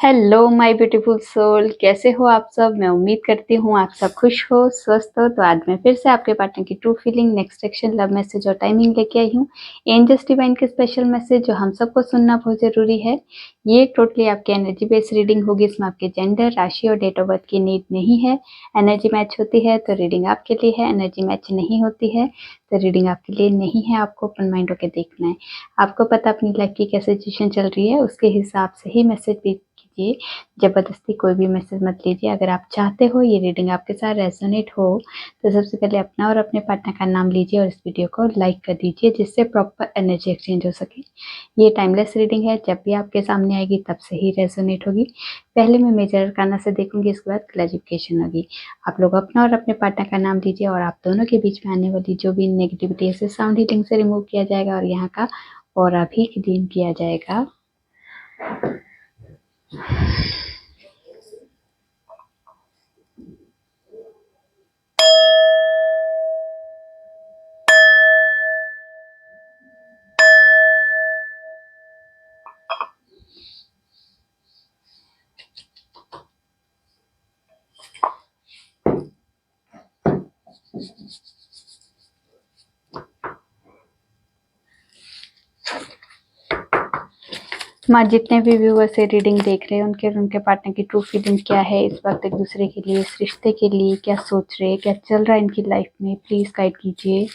Hello my beautiful soul, कैसे हो आप सब। मैं उम्मीद करती हूँ आप सब खुश हो, स्वस्थ हो। तो आज मैं फिर से आपके पार्टनर की true feeling, next section, love message और टाइमिंग लेके आई हूँ। एंजल्स डिवाइन के स्पेशल मैसेज जो हम सबको सुनना बहुत जरूरी है। ये टोटली आपकी एनर्जी बेस्ड रीडिंग होगी। इसमें आपके जेंडर, राशि और डेट ऑफ बर्थ की नीड नहीं है। एनर्जी मैच होती है तो रीडिंग आपके लिए है, एनर्जी मैच नहीं होती है तो रीडिंग आपके लिए नहीं है। आपको ओपन माइंड होकर देखना है। आपको पता अपनी लाइफ की क्या सिचुएशन चल रही है, उसके हिसाब से ही मैसेज कीजिए। जबरदस्ती कोई भी मैसेज मत लीजिए। अगर आप चाहते हो ये रीडिंग आपके साथ रेजोनेट हो तो सबसे पहले अपना और अपने पार्टनर का नाम लीजिए और इस वीडियो को लाइक कर दीजिए, जिससे प्रॉपर एनर्जी एक्सचेंज हो सके। ये टाइमलेस रीडिंग है, जब भी आपके सामने आएगी तब से ही रेजोनेट होगी। पहले मैं मेजर अरकाना से देखूंगी, इसके बाद क्लैरिफिकेशन होगी। आप लोग अपना और अपने पार्टनर का नाम लीजिए और आप दोनों के बीच में आने वाली जो भी नेगेटिविटी है साउंड हीलिंग से रिमूव किया जाएगा और यहाँ का ऑरा भी क्लीन किया जाएगा। माँ, जितने भी व्यूअर्स ये रीडिंग देख रहे हैं उनके पार्टनर की ट्रू फीलिंग क्या है इस वक्त, एक दूसरे के लिए, इस रिश्ते के लिए क्या सोच रहे हैं, क्या चल रहा है इनकी लाइफ में, प्लीज गाइड कीजिए।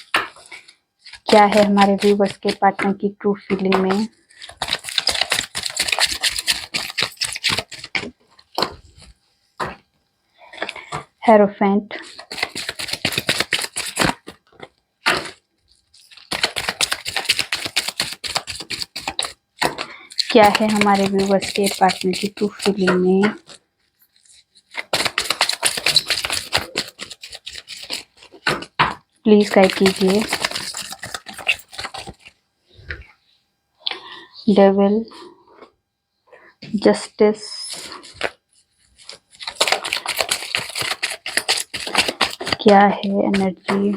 क्या है हमारे व्यूअर्स के पार्टनर की ट्रू फीलिंग में। हेरोफेंट, क्या है हमारे व्यूअर्स के पार्टनर की ट्रू फीलिंग में। प्लीज गाइड कीजिए। डेविल, जस्टिस, क्या है एनर्जी,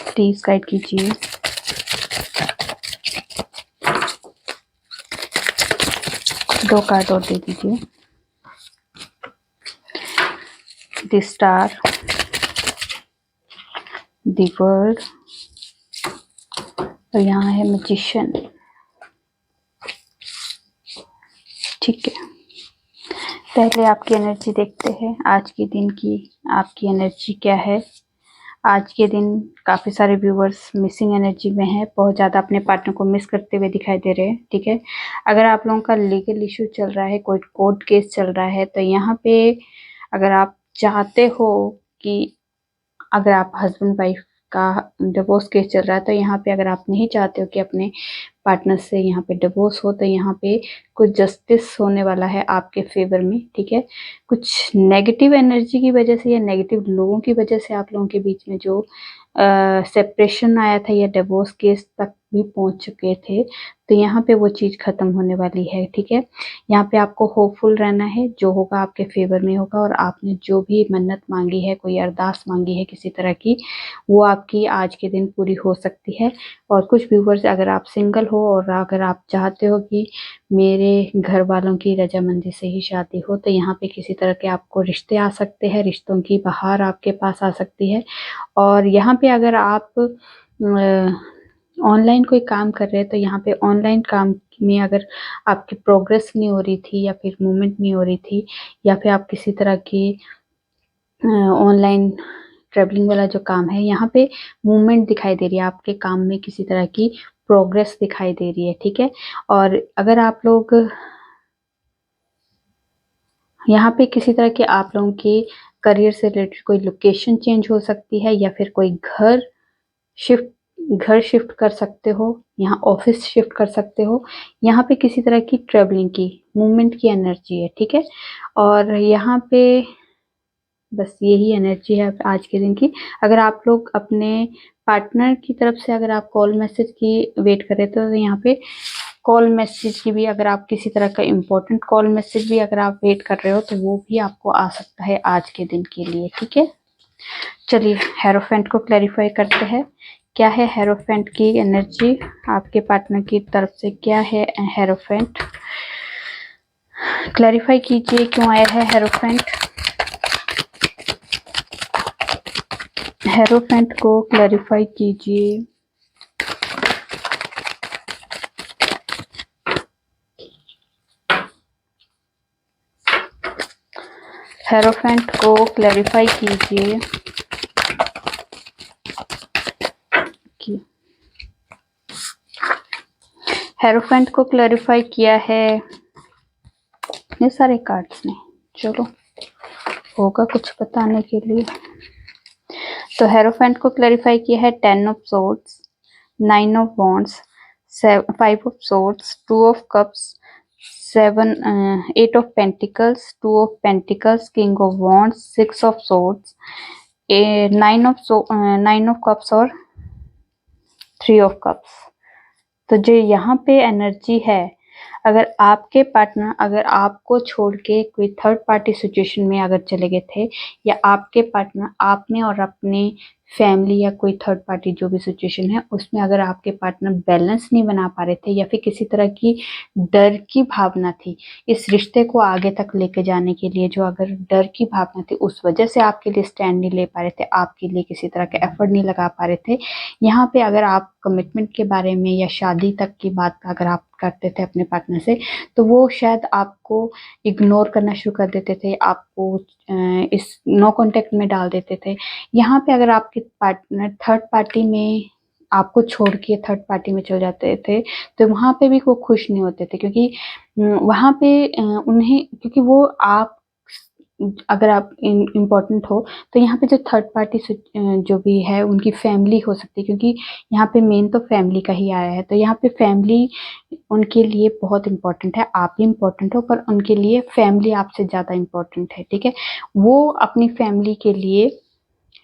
प्लीज गाइड कीजिए। दो कार्ड और दे दीजिए। द स्टार, द वर्ल्ड और यहाँ है मैजिशियन। ठीक है, पहले आपकी एनर्जी देखते हैं। आज के दिन की आपकी एनर्जी क्या है। आज के दिन काफ़ी सारे व्यूवर्स मिसिंग एनर्जी में हैं, बहुत ज़्यादा अपने पार्टनर को मिस करते हुए दिखाई दे रहे हैं। ठीक है, अगर आप लोगों का लीगल इशू चल रहा है, कोई कोर्ट केस चल रहा है, तो यहाँ पे अगर आप चाहते हो कि अगर आप हस्बैंड वाइफ का डिवोर्स केस चल रहा है, तो यहाँ पे अगर आप नहीं चाहते हो कि अपने पार्टनर से यहाँ पे डिवोर्स हो, तो यहाँ पे कुछ जस्टिस होने वाला है आपके फेवर में। ठीक है, कुछ नेगेटिव एनर्जी की वजह से या नेगेटिव लोगों की वजह से आप लोगों के बीच में जो सेपरेशन आया था या डिवोर्स केस तक भी पहुंच चुके थे, तो यहाँ पे वो चीज़ खत्म होने वाली है। ठीक है, यहाँ पे आपको होपफुल रहना है, जो होगा आपके फेवर में होगा। और आपने जो भी मन्नत मांगी है, कोई अरदास मांगी है किसी तरह की, वो आपकी आज के दिन पूरी हो सकती है। और कुछ व्यूवर्स, अगर आप सिंगल हो और अगर आप चाहते हो कि मेरे घर वालों की रजामंदी से ही शादी हो, तो यहाँ पे किसी तरह के आपको रिश्ते आ सकते हैं, रिश्तों की बहार आपके पास आ सकती है। और यहाँ पे अगर आप ऑनलाइन कोई काम कर रहे हैं, तो यहाँ पे ऑनलाइन काम में अगर आपकी प्रोग्रेस नहीं हो रही थी या फिर मूवमेंट नहीं हो रही थी, या फिर आप किसी तरह की ऑनलाइन ट्रेवलिंग वाला जो काम है, यहाँ पे मूवमेंट दिखाई दे रही है, आपके काम में किसी तरह की प्रोग्रेस दिखाई दे रही है। ठीक है, और अगर आप लोग यहाँ पे किसी तरह के आप लोगों की करियर से रिलेटेड कोई लोकेशन चेंज हो सकती है, या फिर कोई घर शिफ्ट कर सकते हो, यहाँ ऑफिस शिफ्ट कर सकते हो। यहाँ पे किसी तरह की ट्रेवलिंग की मूवमेंट की एनर्जी है। ठीक है, और यहाँ पे बस यही एनर्जी है आज के दिन की। अगर आप लोग अपने पार्टनर की तरफ से अगर आप कॉल मैसेज की वेट कर रहे थे, तो यहाँ पे कॉल मैसेज की भी, अगर आप किसी तरह का इम्पोर्टेंट कॉल मैसेज भी अगर आप वेट कर रहे हो, तो वो भी आपको आ सकता है आज के दिन के लिए। ठीक है, चलिए हेरोफेंट को क्लैरिफाई करते हैं। क्या है हेरोफेंट की एनर्जी आपके पार्टनर की तरफ से? क्या है हेरोफेंट? क्लैरिफाई कीजिए क्यों आया है हेरोफेंट। हेरोफेंट को क्लैरिफाई कीजिए। हेरोफेंट को क्लैरिफाई कीजिए कि हेरोफेंट को क्लैरिफाई किया है इतने सारे कार्ड्स ने। चलो होगा कुछ बताने के लिए। तो हेरोफेंट को क्लैरिफाई किया है 10 of swords, 9 of wands, 5 of swords, 2 of cups, 8 of pentacles, 2 of pentacles, king of wands, 6 of swords, 9 of cups और 3 ऑफ कप्स। तो जो यहाँ पे एनर्जी है, अगर आपके पार्टनर अगर आपको छोड़ के कोई थर्ड पार्टी सिचुएशन में अगर चले गए थे, या आपके पार्टनर आपने और अपने फैमिली या कोई थर्ड पार्टी जो भी सिचुएशन है उसमें अगर आपके पार्टनर बैलेंस नहीं बना पा रहे थे, या फिर किसी तरह की डर की भावना थी इस रिश्ते को आगे तक लेके जाने के लिए, जो अगर डर की भावना थी उस वजह से आपके लिए स्टैंड नहीं ले पा रहे थे, आपके लिए किसी तरह का एफर्ट नहीं लगा पा रहे थे, यहाँ पे अगर आप कमिटमेंट के बारे में या शादी तक की बात अगर आप करते थे अपने पार्टनर से, तो वो शायद आपको इग्नोर करना शुरू कर देते थे, आपको इस नो कांटेक्ट में डाल देते थे। यहाँ पे अगर आपके पार्टनर थर्ड पार्टी में आपको छोड़ के थर्ड पार्टी में चल जाते थे, तो वहाँ पे भी वो खुश नहीं होते थे, क्योंकि वहाँ पे उन्हें, क्योंकि वो आप अगर आप इम्पोर्टेंट हो, तो यहाँ पे जो थर्ड पार्टी जो भी है उनकी फैमिली हो सकती है, क्योंकि यहाँ पे मेन तो फैमिली का ही आया है। तो यहाँ पे फैमिली उनके लिए बहुत इम्पोर्टेंट है, आप भी इम्पोर्टेंट हो, पर उनके लिए फैमिली आपसे ज़्यादा इम्पोर्टेंट है, ठीक है। वो अपनी फैमिली के लिए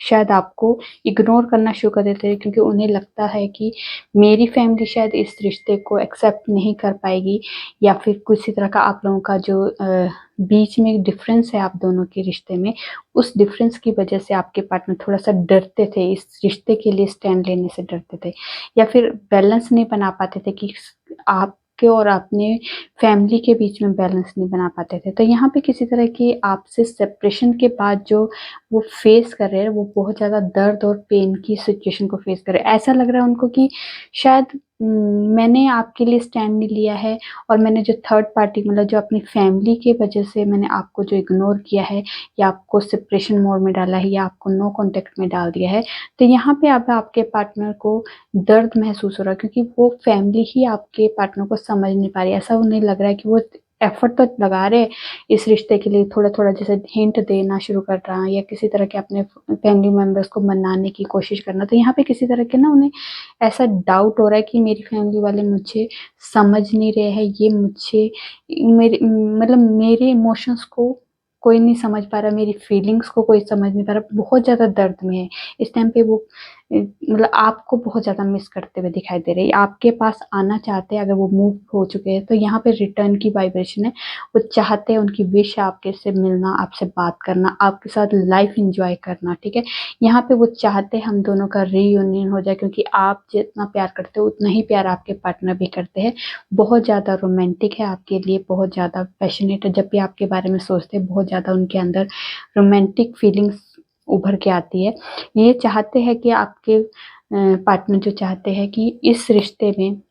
शायद आपको इग्नोर करना शुरू कर देते हैं, क्योंकि उन्हें लगता है कि मेरी फैमिली शायद इस रिश्ते को एक्सेप्ट नहीं कर पाएगी, या फिर किसी तरह का आप लोगों का जो बीच में डिफरेंस है आप दोनों के रिश्ते में, उस डिफरेंस की वजह से आपके पार्टनर थोड़ा सा डरते थे, इस रिश्ते के लिए स्टैंड लेने से डरते थे, या फिर बैलेंस नहीं बना पाते थे कि आपके और अपने फैमिली के बीच में बैलेंस नहीं बना पाते थे। तो यहाँ पे किसी तरह की आपसे सेपरेशन के बाद जो वो फेस कर रहे हैं, वो बहुत ज़्यादा दर्द और पेन की सिचुएशन को फेस कर रहे हैं। ऐसा लग रहा है उनको कि शायद मैंने आपके लिए स्टैंड नहीं लिया है, और मैंने जो थर्ड पार्टी मतलब जो अपनी फैमिली की वजह से मैंने आपको जो इग्नोर किया है, या आपको सेपरेशन मोड में डाला है, या आपको नो कांटेक्ट में डाल दिया है, तो यहाँ पे अब आपके पार्टनर को दर्द महसूस हो रहा है, क्योंकि वो फैमिली ही आपके पार्टनर को समझ नहीं पा रही। ऐसा उन्हें लग रहा है कि वो एफर्ट तो लगा रहे इस रिश्ते के लिए, थोड़ा थोड़ा जैसे हिंट देना शुरू कर रहा है, या किसी तरह के अपने फैमिली मेंबर्स को मनाने की कोशिश करना। तो यहाँ पे किसी तरह के ना उन्हें ऐसा डाउट हो रहा है कि मेरी फैमिली वाले मुझे समझ नहीं रहे हैं, ये मुझे मेरे मतलब मेरे इमोशंस को कोई नहीं समझ पा रहा, मेरी फीलिंग्स को कोई समझ नहीं पा रहा, बहुत ज़्यादा दर्द में है इस टाइम पे वो। मतलब आपको बहुत ज़्यादा मिस करते हुए दिखाई दे रहे हैं, आपके पास आना चाहते हैं, अगर वो मूव हो चुके हैं तो यहाँ पे रिटर्न की वाइब्रेशन है, वो चाहते हैं, उनकी विश है आपके से मिलना, आपसे बात करना, आपके साथ लाइफ एंजॉय करना, ठीक है। यहाँ पे वो चाहते हैं हम दोनों का रीयूनियन हो जाए, क्योंकि आप जितना प्यार करते हो उतना ही प्यार आपके पार्टनर भी करते हैं, बहुत ज़्यादा रोमांटिक है आपके लिए, बहुत ज़्यादा पैशनेट है, जब भी आपके बारे में सोचते हैं बहुत ज़्यादा उनके अंदर रोमांटिक फीलिंग्स उभर के आती है। ये चाहते हैं कि आपके पार्टनर जो चाहते हैं कि इस रिश्ते में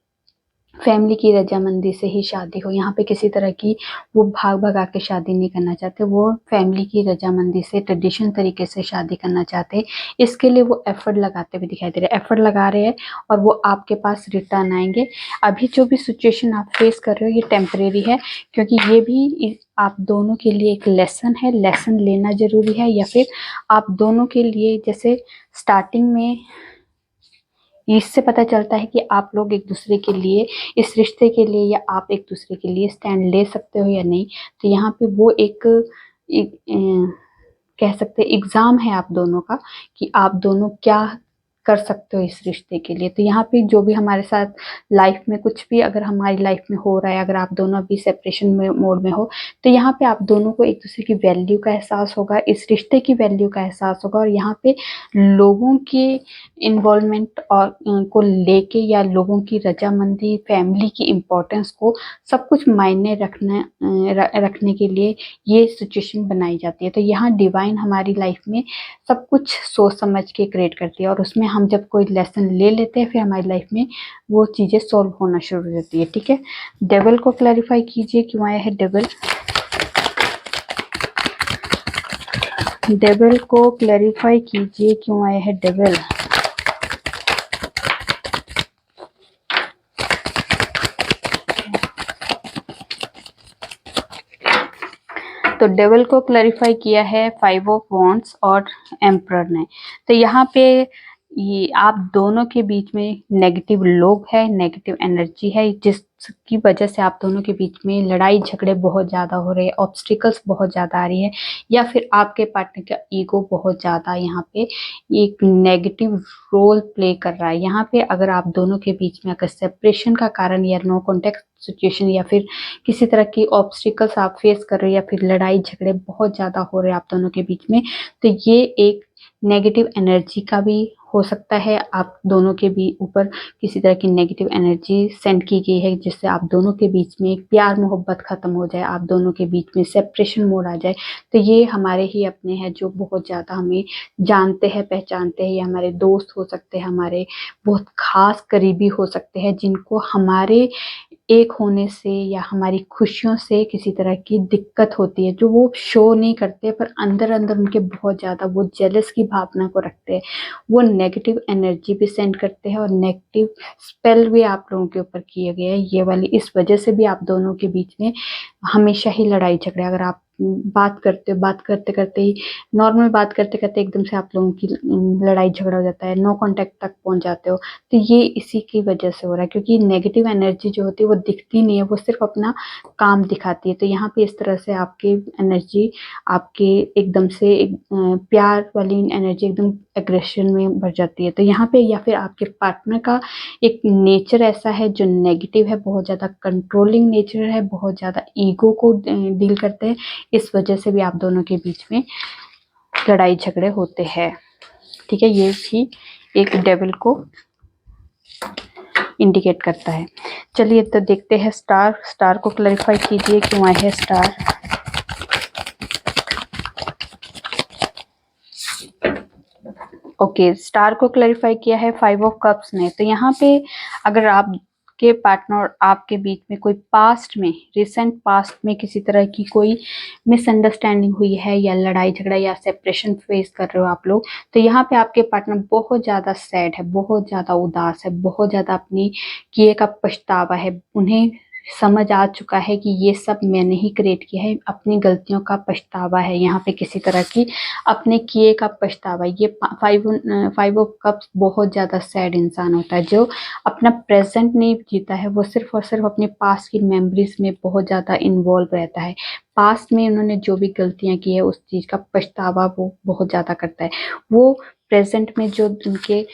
फैमिली की रजामंदी से ही शादी हो, यहाँ पे किसी तरह की वो भाग भगा के शादी नहीं करना चाहते, वो फैमिली की रजामंदी से ट्रेडिशन तरीके से शादी करना चाहते हैं। इसके लिए वो एफर्ट लगाते हुए दिखाई दे रहे हैं, एफर्ट लगा रहे हैं, और वो आपके पास रिटर्न आएंगे। अभी जो भी सिचुएशन आप फेस कर रहे हो ये टेम्परेरी है, क्योंकि ये भी आप दोनों के लिए एक लेसन है, लेसन लेना जरूरी है, या फिर आप दोनों के लिए जैसे स्टार्टिंग में इससे पता चलता है कि आप लोग एक दूसरे के लिए, इस रिश्ते के लिए, या आप एक दूसरे के लिए स्टैंड ले सकते हो या नहीं। तो यहाँ पे वो एक कह सकते हैं एग्जाम है आप दोनों का, कि आप दोनों क्या कर सकते हो इस रिश्ते के लिए। तो यहाँ पे जो भी हमारे साथ लाइफ में कुछ भी अगर हमारी लाइफ में हो रहा है, अगर आप दोनों अभी सेपरेशन में मोड में हो, तो यहाँ पे आप दोनों को एक दूसरे की वैल्यू का एहसास होगा, इस रिश्ते की वैल्यू का एहसास होगा, और यहाँ पे लोगों की इन्वॉल्वमेंट और को लेके या लोगों की रजामंदी, फैमिली की इम्पोर्टेंस को सब कुछ मायने रखने के लिए ये सिचुएशन बनाई जाती है। तो यहाँ डिवाइन हमारी लाइफ में सब कुछ सोच समझ के क्रिएट करती है, और उसमें हम जब कोई लेसन ले लेते हैं फिर हमारी लाइफ में वो चीज़ें सॉल्व होना शुरू हो जाती है। ठीक है, डेविल को क्लैरिफाई कीजिए क्यों आया है डेविल। डेविल को क्लैरिफाई कीजिए क्यों आया है डेविल। तो डेविल को क्लैरिफाई किया है 5 ऑफ वॉन्ड्स और एम्परर ने। तो यहाँ पे ये आप दोनों के बीच में नेगेटिव लोग है, नेगेटिव एनर्जी है, जिसकी वजह से आप दोनों के बीच में लड़ाई झगड़े बहुत ज़्यादा हो रहे हैं, ऑब्स्टिकल्स बहुत ज़्यादा आ रही है, या फिर आपके पार्टनर का ईगो बहुत ज़्यादा यहाँ पे एक नेगेटिव रोल प्ले कर रहा है। यहाँ पे अगर आप दोनों के बीच में अगर सेपरेशन का कारण या नो कॉन्टेक्ट सिचुएशन या फिर किसी तरह की ऑब्स्टिकल्स आप फेस कर रहे हो, या फिर लड़ाई झगड़े बहुत ज़्यादा हो रहे हैं आप दोनों के बीच में, तो ये एक नेगेटिव एनर्जी का भी हो सकता है। आप दोनों के भी ऊपर किसी तरह की नेगेटिव एनर्जी सेंड की गई है, जिससे आप दोनों के बीच में प्यार मोहब्बत खत्म हो जाए, आप दोनों के बीच में सेपरेशन मोड आ जाए। तो ये हमारे ही अपने हैं जो बहुत ज़्यादा हमें जानते हैं, पहचानते हैं, या हमारे दोस्त हो सकते हैं, हमारे बहुत खास करीबी हो सकते हैं, जिनको हमारे एक होने से या हमारी खुशियों से किसी तरह की दिक्कत होती है, जो वो शो नहीं करते, पर अंदर अंदर उनके बहुत ज़्यादा वो जेलस की भावना को रखते हैं, वो नेगेटिव एनर्जी भी सेंड करते हैं, और नेगेटिव स्पेल भी आप लोगों के ऊपर किए गए हैं ये वाली। इस वजह से भी आप दोनों के बीच में हमेशा ही लड़ाई झगड़े, अगर आप बात करते हो, बात करते करते ही नॉर्मल बात करते करते एकदम से आप लोगों की लड़ाई झगड़ा हो जाता है, नो कांटेक्ट तक पहुंच जाते हो, तो ये इसी की वजह से हो रहा है, क्योंकि नेगेटिव एनर्जी जो होती है वो दिखती नहीं है, वो सिर्फ अपना काम दिखाती है। तो यहाँ पे इस तरह से आपकी एनर्जी, आपके एकदम से एक प्यार वाली एनर्जी एकदम एग्रेशन में बढ़ जाती है। तो यहाँ पे या फिर आपके पार्टनर का एक नेचर ऐसा है जो नेगेटिव है, बहुत ज़्यादा कंट्रोलिंग नेचर है, बहुत ज़्यादा ईगो को डील करते हैं, इस वजह से भी आप दोनों के बीच में लड़ाई झगड़े होते हैं। ठीक है, ये भी एक डेविल को इंडिकेट करता है। चलिए तो देखते हैं स्टार। स्टार को क्लैरिफाई कीजिए क्यों आए है स्टार। ओके, स्टार को क्लैरिफाई किया है 5 ऑफ कप्स ने। तो यहाँ पे अगर आपके पार्टनर और आपके बीच में कोई पास्ट में, रिसेंट पास्ट में किसी तरह की कोई मिसअंडरस्टैंडिंग हुई है, या लड़ाई झगड़ा या सेपरेशन फेस कर रहे हो आप लोग, तो यहाँ पे आपके पार्टनर बहुत ज़्यादा सैड है, बहुत ज़्यादा उदास है, बहुत ज़्यादा अपनी किए का पछतावा है, उन्हें समझ आ चुका है कि ये सब मैंने ही क्रिएट किया है, अपनी गलतियों का पछतावा है, यहाँ पे किसी तरह की अपने किए का पछतावा। ये 5 ऑफ कप्स बहुत ज़्यादा सैड इंसान होता है, जो अपना प्रेजेंट नहीं जीता है, वो सिर्फ और सिर्फ अपने पास्ट की मेमोरीज में बहुत ज़्यादा इन्वॉल्व रहता है। पास्ट में उन्होंने जो भी गलतियाँ की है उस चीज़ का पछतावा वो बहुत ज़्यादा करता है। वो प्रेजेंट में जो उनके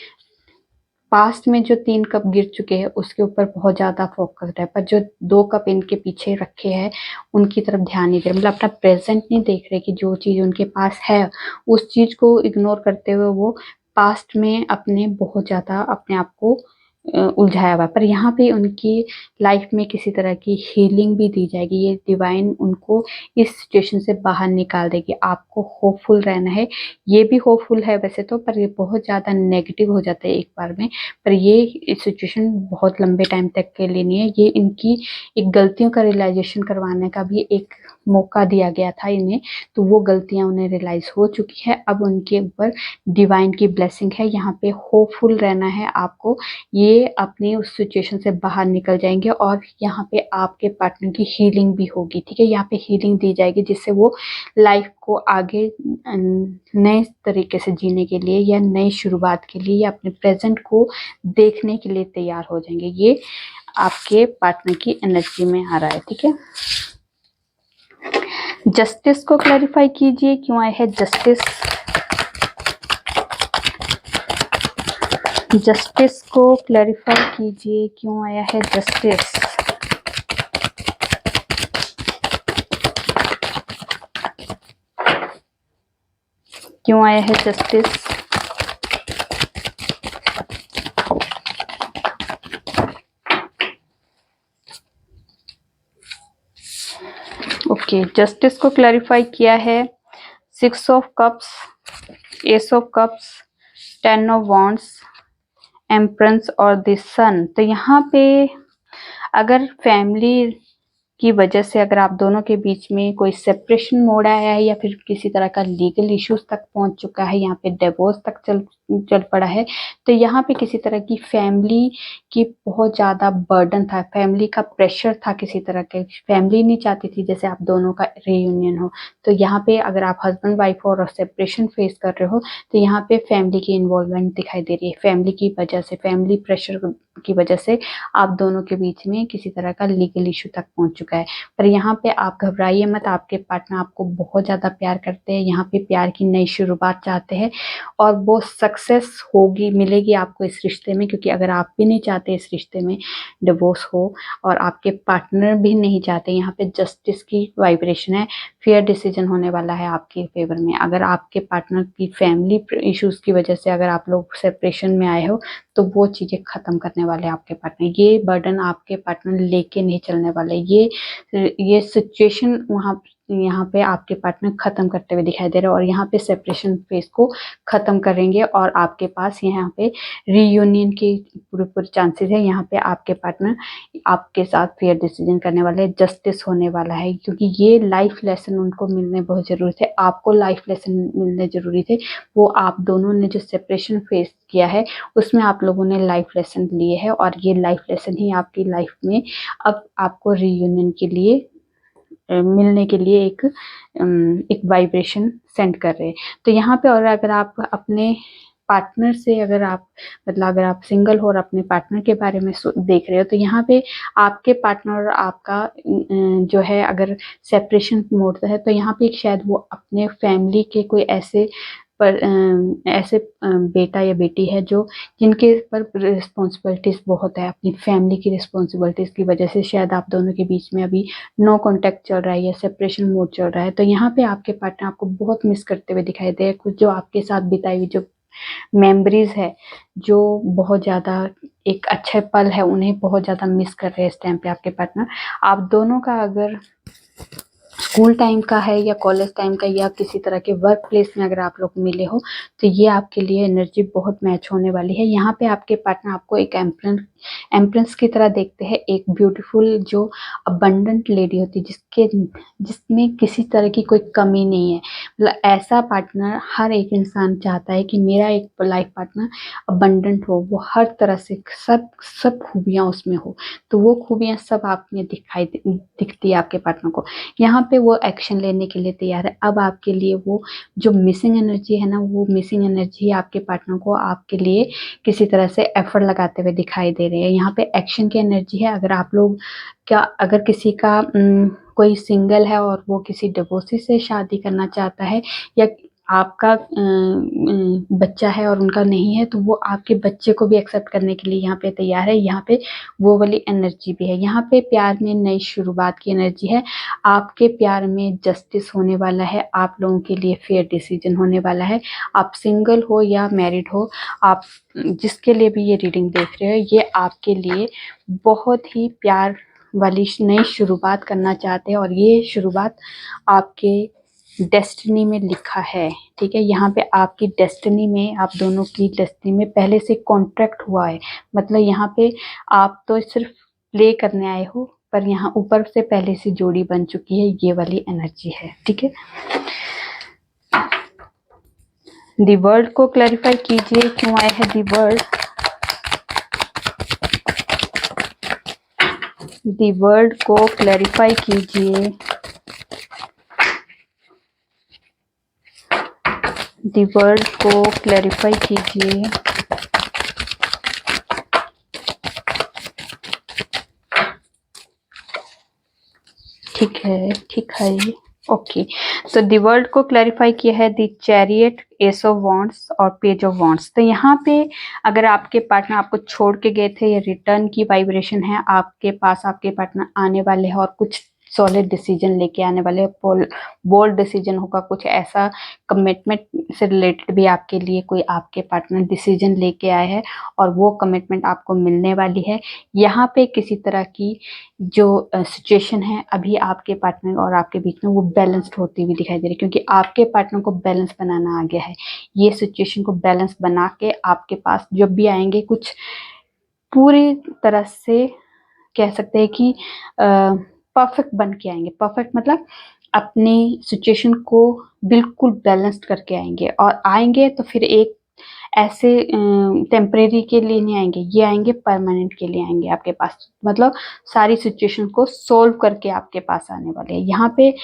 पास्ट में जो 3 कप गिर चुके हैं उसके ऊपर बहुत ज़्यादा फोकस्ड है, पर जो 2 कप इनके पीछे रखे हैं उनकी तरफ ध्यान नहीं दे रहे, मतलब अपना प्रेजेंट नहीं देख रहे कि जो चीज़ उनके पास है उस चीज़ को इग्नोर करते हुए वो पास्ट में अपने बहुत ज़्यादा अपने आप को उलझाया हुआ है। पर यहाँ पे उनकी लाइफ में किसी तरह की हीलिंग भी दी जाएगी, ये डिवाइन उनको इस सिचुएशन से बाहर निकाल देगी। आपको होपफुल रहना है, ये भी होपफुल है वैसे तो, पर ये बहुत ज़्यादा नेगेटिव हो जाता है एक बार में। पर ये सिचुएशन बहुत लंबे टाइम तक के लिए नहीं है, ये इनकी एक गलतियों का रियलाइजेशन करवाने का भी एक मौका दिया गया था इन्हें, तो वो गलतियां उन्हें रियलाइज हो चुकी है। अब उनके ऊपर डिवाइन की ब्लेसिंग है, यहाँ पे होपफुल रहना है आपको, ये अपनी उस सिचुएशन से बाहर निकल जाएंगे, और यहाँ पे आपके पार्टनर की हीलिंग भी होगी। ठीक है, यहाँ पे हीलिंग दी जाएगी जिससे वो लाइफ को आगे नए तरीके से जीने के लिए, या नई शुरुआत के लिए, या अपने प्रेजेंट को देखने के लिए तैयार हो जाएंगे। ये आपके पार्टनर की एनर्जी में आ रहा है। ठीक है, जस्टिस को क्लैरिफाई कीजिए क्यों आए है जस्टिस। जस्टिस को क्लैरिफाई कीजिए, क्यों आया है जस्टिस। क्यों आया है जस्टिस। ओके, जस्टिस को क्लैरिफाई किया है 6 of cups, ace of cups, 10 of wands, temperance और द सन। तो यहाँ पे अगर फैमिली की वजह से अगर आप दोनों के बीच में कोई सेपरेशन मोड आया है या फिर किसी तरह का लीगल इश्यूज तक पहुंच चुका है, यहाँ पे डिवोर्स तक चल पड़ा है, तो यहाँ पे किसी तरह की फैमिली की बहुत ज़्यादा बर्डन था, फैमिली का प्रेशर था, किसी तरह के फैमिली नहीं चाहती थी जैसे आप दोनों का रीयूनियन हो। तो यहाँ पे अगर आप हस्बैंड वाइफ और सेपरेशन फेस कर रहे हो तो यहाँ पे फैमिली की इन्वॉल्वमेंट दिखाई दे रही है। फैमिली की वजह से, फैमिली प्रेशर की वजह से आप दोनों के बीच में किसी तरह का लीगल इशू तक पहुंच चुका है। पर यहाँ पे आप घबराइए मत, आपके पार्टनर आपको बहुत ज़्यादा प्यार करते हैं, यहाँ पे प्यार की नई शुरुआत चाहते हैं और वो सक्सेस होगी, मिलेगी आपको इस रिश्ते में, क्योंकि अगर आप भी नहीं चाहते इस रिश्ते में डिवोर्स हो और आपके पार्टनर भी नहीं चाहते, यहाँ पे जस्टिस की वाइब्रेशन है, फेयर डिसीजन होने वाला है आपके फेवर में। अगर आपके पार्टनर की फैमिली इश्यूज की वजह से अगर आप लोग सेपरेशन में आए हो तो वो चीज़ें ख़त्म करने वाले आपके पार्टनर। ये बर्डन आपके पार्टनर लेके नहीं चलने वाले, ये सिचुएशन वहाँ यहाँ पे आपके पार्टनर खत्म करते हुए दिखाई दे रहे हैं और यहाँ पे सेपरेशन फेज को खत्म करेंगे और आपके पास यहाँ पे रीयूनियन की पूरे चांसेस है। यहाँ पे आपके पार्टनर आपके साथ फेयर डिसीजन करने वाले, जस्टिस होने वाला है, क्योंकि ये लाइफ लेसन उनको मिलने बहुत जरूरी थे, आपको लाइफ लेसन मिलने जरूरी थे। वो आप दोनों ने जो सेपरेशन फेस किया है उसमें आप लोगों ने लाइफ लेसन लिए है और ये लाइफ लेसन ही आपकी लाइफ में अब आपको रीयूनियन के लिए मिलने के लिए एक वाइब्रेशन सेंड कर रहे हैं। तो यहाँ पे और अगर आप अपने पार्टनर से अगर आप मतलब अगर आप सिंगल हो और अपने पार्टनर के बारे में देख रहे हो तो यहाँ पे आपके पार्टनर और आपका जो है अगर सेपरेशन मोड है तो यहाँ पे शायद वो अपने फैमिली के कोई ऐसे बेटा या बेटी है जो जिनके पर रिस्पॉन्सिबिलिटीज बहुत है, अपनी फैमिली की रिस्पॉन्सिबिलिटीज की वजह से शायद आप दोनों के बीच में अभी नो कांटेक्ट चल रहा है या सेपरेशन मोड चल रहा है। तो यहाँ पे आपके पार्टनर आपको बहुत मिस करते हुए दिखाई दे, कुछ जो आपके साथ बिताई हुई जो मेमोरीज है, जो बहुत ज़्यादा एक अच्छे पल है, उन्हें बहुत ज़्यादा मिस कर रहे हैं इस टाइम पे आपके पार्टनर। आप दोनों का अगर स्कूल टाइम का है या कॉलेज टाइम का या किसी तरह के वर्क प्लेस में अगर आप लोग मिले हो तो ये आपके लिए एनर्जी बहुत मैच होने वाली है। यहाँ पे आपके पार्टनर आपको एक एम्प्रेंस की तरह देखते हैं, एक ब्यूटीफुल जो अबंडेंट लेडी होती है जिसमें किसी तरह की कोई कमी नहीं है। मतलब ऐसा पार्टनर हर एक इंसान चाहता है कि मेरा एक लाइफ पार्टनर अबंडेंट हो, वो हर तरह से सब खूबियाँ उसमें हो। तो वो खूबियाँ सब आप में दिखती है आपके पार्टनर को। यहाँ पे वो एक्शन लेने के लिए तैयार है। अब आपके लिए वो जो मिसिंग एनर्जी है ना, वो मिसिंग एनर्जी आपके पार्टनर को आपके लिए किसी तरह से एफर्ट लगाते हुए दिखाई दे रही है। यहाँ पे एक्शन की एनर्जी है। अगर आप लोग अगर किसी का कोई सिंगल है और वो किसी डिवोर्सी से शादी करना चाहता है या आपका बच्चा है और उनका नहीं है तो वो आपके बच्चे को भी एक्सेप्ट करने के लिए यहाँ पे तैयार है। यहाँ पे वो वाली एनर्जी भी है। यहाँ पे प्यार में नई शुरुआत की एनर्जी है। आपके प्यार में जस्टिस होने वाला है, आप लोगों के लिए फेयर डिसीजन होने वाला है। आप सिंगल हो या मैरिड हो, आप जिसके लिए भी ये रीडिंग देख रहे हो, ये आपके लिए बहुत ही प्यार वाली नई शुरुआत करना चाहते हैं और ये शुरुआत आपके डेस्टिनी में लिखा है। ठीक है, यहाँ पे आपकी डेस्टिनी में, आप दोनों की डेस्टिनी में पहले से कॉन्ट्रैक्ट हुआ है। मतलब यहाँ पे आप तो सिर्फ प्ले करने आए हो पर यहाँ ऊपर से पहले से जोड़ी बन चुकी है, ये वाली एनर्जी है। ठीक है, दी वर्ल्ड को क्लैरिफाई कीजिए, क्यों आए हैं दी वर्ल्ड। दी वर्ल्ड को क्लैरिफाई कीजिए, दी वर्ल्ड को क्लैरिफाई कीजिए। ठीक है, ठीक है, ओके। तो दी वर्ल्ड को क्लैरिफाई किया है दी चैरियट, एस ऑफ वॉन्ड्स और पेज ऑफ वॉन्ड्स। तो यहाँ पे अगर आपके पार्टनर आपको छोड़ के गए थे, ये रिटर्न की वाइब्रेशन है, आपके पास आपके पार्टनर आने वाले हैं और कुछ सॉलिड डिसीजन लेके आने वाले, बोल्ड डिसीजन होगा, कुछ ऐसा कमिटमेंट से रिलेटेड भी आपके लिए कोई आपके पार्टनर डिसीजन लेके आए हैं और वो कमिटमेंट आपको मिलने वाली है। यहाँ पे किसी तरह की जो सिचुएशन है अभी आपके पार्टनर और आपके बीच में वो बैलेंस्ड होती हुई दिखाई दे रही है, क्योंकि आपके पार्टनर को बैलेंस बनाना आ गया है। ये सिचुएशन को बैलेंस बना के आपके पास जब भी आएंगे, कुछ पूरी तरह से कह सकते हैं कि परफेक्ट बन के आएंगे। परफेक्ट मतलब अपनी सिचुएशन को बिल्कुल बैलेंस्ड करके आएंगे, और आएंगे तो फिर एक ऐसे टेम्परेरी के लिए नहीं आएंगे, ये आएंगे परमानेंट के लिए आएंगे आपके पास। मतलब सारी सिचुएशन को सोल्व करके आपके पास आने वाले हैं। यहाँ पे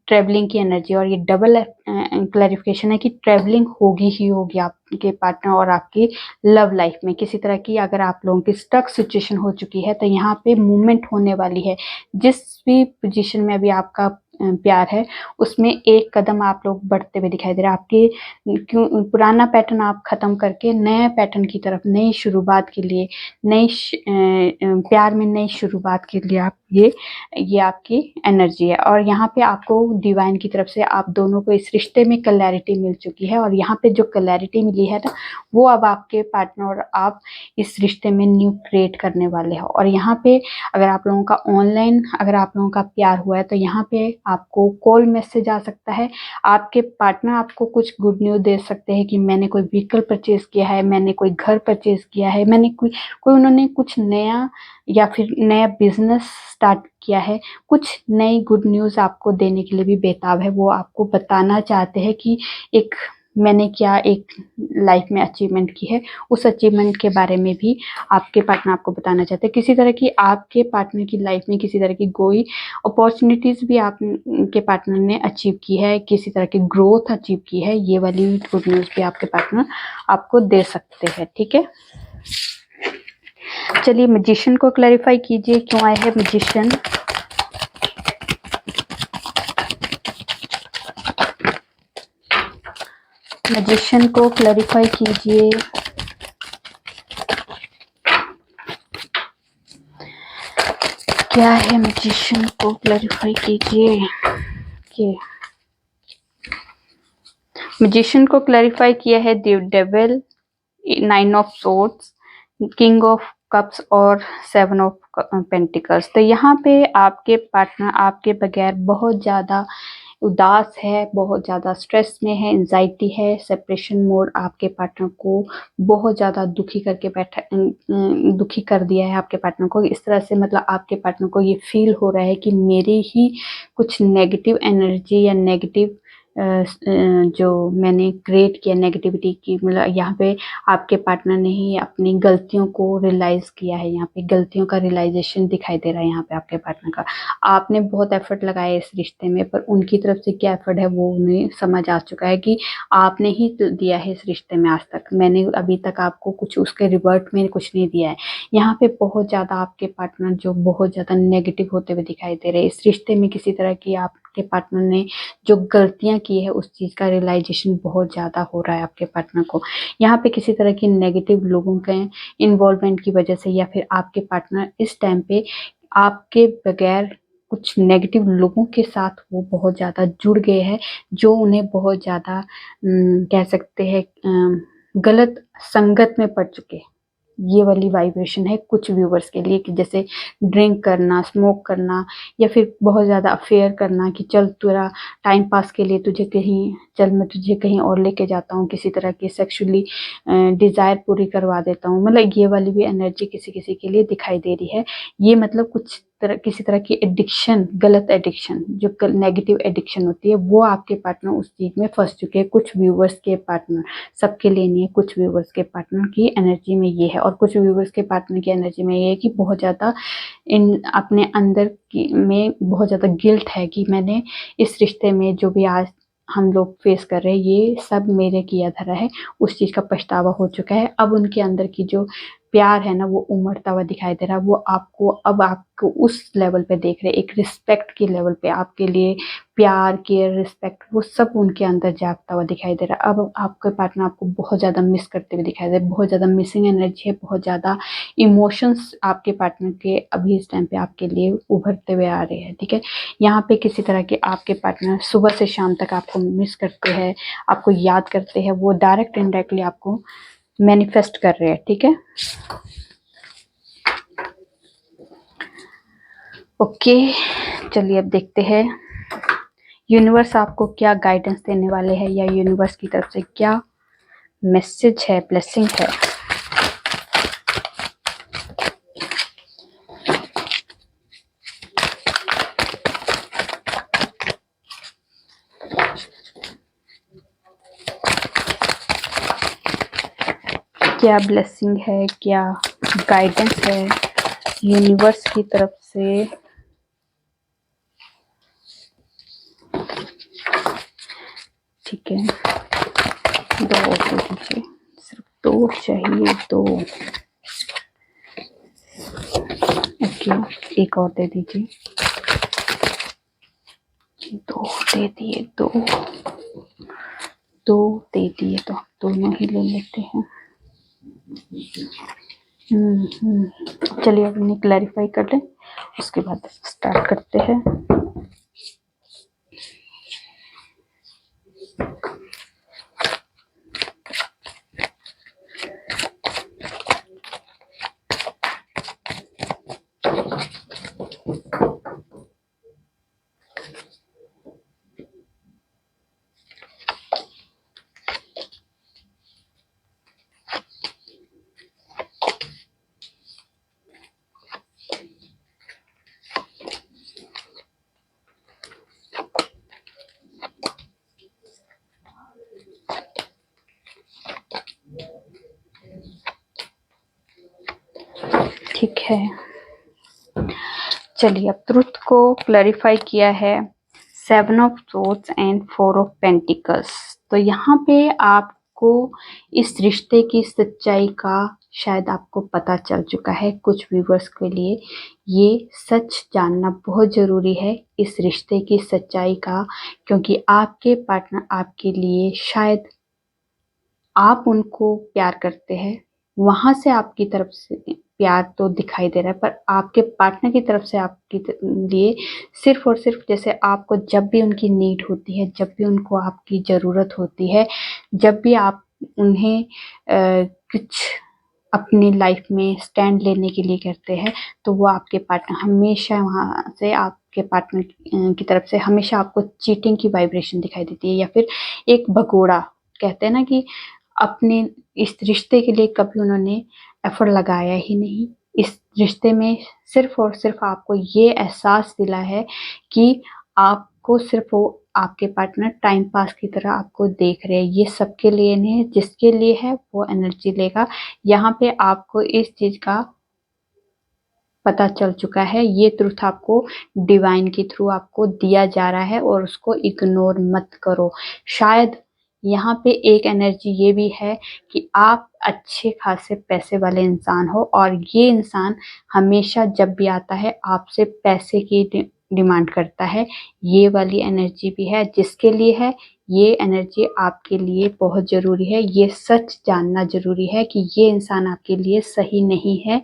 ट्रेवलिंग की एनर्जी, और ये डबल क्लैरिफिकेशन है कि ट्रेवलिंग होगी ही होगी आपके पार्टनर और आपकी लव लाइफ में। किसी तरह की अगर आप लोगों की स्टक सिचुएशन हो चुकी है तो यहाँ पे मूवमेंट होने वाली है। जिस भी पोजीशन में अभी आपका प्यार है उसमें एक कदम आप लोग बढ़ते हुए दिखाई दे रहे हैं। आपके क्यों पुराना पैटर्न आप खत्म करके नए पैटर्न की तरफ, नई शुरुआत के लिए, नई प्यार में नई शुरुआत के लिए आप ये आपकी एनर्जी है। और यहाँ पे आपको डिवाइन की तरफ से आप दोनों को इस रिश्ते में क्लैरिटी मिल चुकी है, और यहाँ पे जो क्लैरिटी मिली है ना, वो अब आपके पार्टनर और आप इस रिश्ते में न्यू क्रिएट करने वाले हो। और यहाँ पे अगर आप लोगों का ऑनलाइन, अगर आप लोगों का प्यार हुआ है तो यहाँ पे आपको कॉल मैसेज आ सकता है। आपके पार्टनर आपको कुछ गुड न्यूज दे सकते हैं कि मैंने कोई व्हीकल परचेज किया है, मैंने कोई घर परचेज किया है, मैंने कोई उन्होंने कुछ नया या फिर नया बिजनेस स्टार्ट किया है। कुछ नई गुड न्यूज आपको देने के लिए भी बेताब है। वो आपको बताना चाहते हैं कि एक मैंने क्या एक लाइफ में अचीवमेंट की है, उस अचीवमेंट के बारे में भी आपके पार्टनर आपको बताना चाहते हैं। किसी तरह की आपके पार्टनर की लाइफ में किसी तरह की कोई अपॉर्चुनिटीज भी आपके पार्टनर ने अचीव की है, किसी तरह की ग्रोथ अचीव की है, ये वाली गुड न्यूज भी आपके पार्टनर आपको दे सकते हैं। ठीक है, चलिए मैजिशियन को क्लैरिफाई कीजिए, क्यों आए हैं मैजिशियन। मैजिशियन को क्लैरिफाई कीजिए, क्या है, मैजिशियन को क्लैरिफाई कीजिए। मैजिशियन को क्लैरिफाई किया है the devil, 9 of swords, king of cups और 7 ऑफ पेंटिकल्स। तो यहाँ पे आपके पार्टनर आपके बगैर बहुत ज़्यादा उदास है, बहुत ज़्यादा स्ट्रेस में है, एंजाइटी है। सेपरेशन मोड आपके पार्टनर को बहुत ज़्यादा दुखी दुखी कर दिया है आपके पार्टनर को। इस तरह से मतलब आपके पार्टनर को ये फील हो रहा है कि मेरी ही कुछ नेगेटिव एनर्जी या नेगेटिव जो मैंने क्रिएट किया नेगेटिविटी की, मतलब यहाँ पे आपके पार्टनर ने ही अपनी गलतियों को रियलाइज किया है। यहाँ पे गलतियों का रियलाइजेशन दिखाई दे रहा है यहाँ पे आपके पार्टनर का। आपने बहुत एफर्ट लगाया इस रिश्ते में, पर उनकी तरफ से क्या एफर्ट है वो उन्हें समझ आ चुका है कि आपने ही दिया है इस रिश्ते में, आज तक मैंने अभी तक आपको कुछ उसके रिवर्ट में कुछ नहीं दिया है। यहाँ पे बहुत ज़्यादा आपके पार्टनर जो बहुत ज़्यादा नेगेटिव होते हुए दिखाई दे रहे हैं इस रिश्ते में। किसी तरह की आपके पार्टनर ने जो गलतियां की है उस चीज़ का रियलाइजेशन बहुत ज़्यादा हो रहा है आपके पार्टनर को। यहाँ पे किसी तरह की नेगेटिव लोगों के इन्वॉल्वमेंट की वजह से, या फिर आपके पार्टनर इस टाइम पे आपके बगैर कुछ नेगेटिव लोगों के साथ वो बहुत ज़्यादा जुड़ गए हैं, जो उन्हें बहुत ज़्यादा कह सकते हैं गलत संगत में पड़ चुके हैं। ये वाली वाइब्रेशन है कुछ व्यूवर्स के लिए, कि जैसे ड्रिंक करना, स्मोक करना, या फिर बहुत ज़्यादा अफेयर करना कि चल तेरा टाइम पास के लिए तुझे कहीं, चल मैं तुझे कहीं और लेके जाता हूँ, किसी तरह की सेक्सुअली डिज़ायर पूरी करवा देता हूँ। मतलब ये वाली भी एनर्जी किसी किसी के लिए दिखाई दे रही है। ये मतलब कुछ किसी तरह की एडिक्शन, गलत एडिक्शन, जो नेगेटिव एडिक्शन होती है, वो आपके पार्टनर उस चीज़ में फंस चुके हैं। कुछ व्यूवर्स के पार्टनर, सबके लिए नहीं है, कुछ व्यूवर्स के पार्टनर की एनर्जी में ये है। और कुछ व्यूवर्स के पार्टनर की एनर्जी में ये है कि बहुत ज़्यादा इन अपने अंदर की में बहुत ज़्यादा गिल्ट है कि मैंने इस रिश्ते में जो भी आज हम लोग फेस कर रहे हैं ये सब मेरे किया धरा है, उस चीज़ का पछतावा हो चुका है। अब उनके अंदर की जो प्यार है ना वो उमड़ता हुआ दिखाई दे रहा है। वो आपको अब आपको उस लेवल पे देख रहे हैं, एक रिस्पेक्ट के लेवल पे आपके लिए प्यार, केयर, रिस्पेक्ट वो सब उनके अंदर जागता हुआ दिखाई दे रहा है। अब आपके पार्टनर आपको बहुत ज़्यादा मिस करते हुए दिखाई दे रहे हैं, बहुत ज़्यादा मिसिंग एनर्जी है, बहुत ज़्यादा इमोशंस आपके पार्टनर के अभी इस टाइम पे आपके लिए उभरते हुए आ रहे हैं। ठीक है, यहाँ पे किसी तरह के आपके पार्टनर सुबह से शाम तक आपको मिस करते हैं, आपको याद करते हैं, वो डायरेक्ट इनडायरेक्टली आपको मैनिफेस्ट कर रहे हैं। ठीक है, ओके, चलिए अब देखते हैं यूनिवर्स आपको क्या गाइडेंस देने वाले हैं, या यूनिवर्स की तरफ से क्या मैसेज है, ब्लेसिंग है। क्या ब्लेसिंग है, क्या गाइडेंस है यूनिवर्स की तरफ से। ठीक है, दो और दे दीजिए, सिर्फ दो चाहिए, दो। ओके, एक और दे दीजिए, दो दे दिए, दो दे दिए, तो आप दोनों ही ले लेते हैं। चलिए अब इन्हें क्लैरिफाई कर लें, उसके बाद स्टार्ट करते हैं। ठीक है, चलिए अब ट्रुथ को क्लैरिफाई किया है 7 of swords and 4 of pentacles. तो यहाँ पे आपको इस रिश्ते की सच्चाई का शायद आपको पता चल चुका है। कुछ व्यूवर्स के लिए ये सच जानना बहुत ज़रूरी है, इस रिश्ते की सच्चाई का, क्योंकि आपके पार्टनर आपके लिए शायद आप उनको प्यार करते हैं, वहां से आपकी तरफ से प्यार तो दिखाई दे रहा है, पर आपके पार्टनर की तरफ से आपके लिए सिर्फ और सिर्फ जैसे आपको जब भी उनकी नीड होती है, जब भी उनको आपकी ज़रूरत होती है, जब भी आप उन्हें कुछ अपनी लाइफ में स्टैंड लेने के लिए करते हैं, तो वो आपके पार्टनर हमेशा वहाँ से आपके पार्टनर की तरफ से हमेशा आपको चीटिंग की वाइब्रेशन दिखाई देती है, या फिर एक भगोड़ा कहते हैं ना कि अपने इस रिश्ते के लिए कभी उन्होंने एफर्ट लगाया ही नहीं। इस रिश्ते में सिर्फ और सिर्फ आपको ये एहसास दिला है कि आपको सिर्फ वो आपके पार्टनर टाइम पास की तरह आपको देख रहे हैं। ये सबके लिए नहीं है, जिसके लिए है वो एनर्जी लेगा। यहाँ पे आपको इस चीज का पता चल चुका है, ये ट्रुथ आपको डिवाइन के थ्रू आपको दिया जा रहा है, और उसको इग्नोर मत करो। शायद यहाँ पे एक एनर्जी ये भी है कि आप अच्छे खासे पैसे वाले इंसान हो, और ये इंसान हमेशा जब भी आता है आपसे पैसे की डिमांड करता है। ये वाली एनर्जी भी है, जिसके लिए है ये एनर्जी आपके लिए बहुत ज़रूरी है। ये सच जानना ज़रूरी है कि ये इंसान आपके लिए सही नहीं है।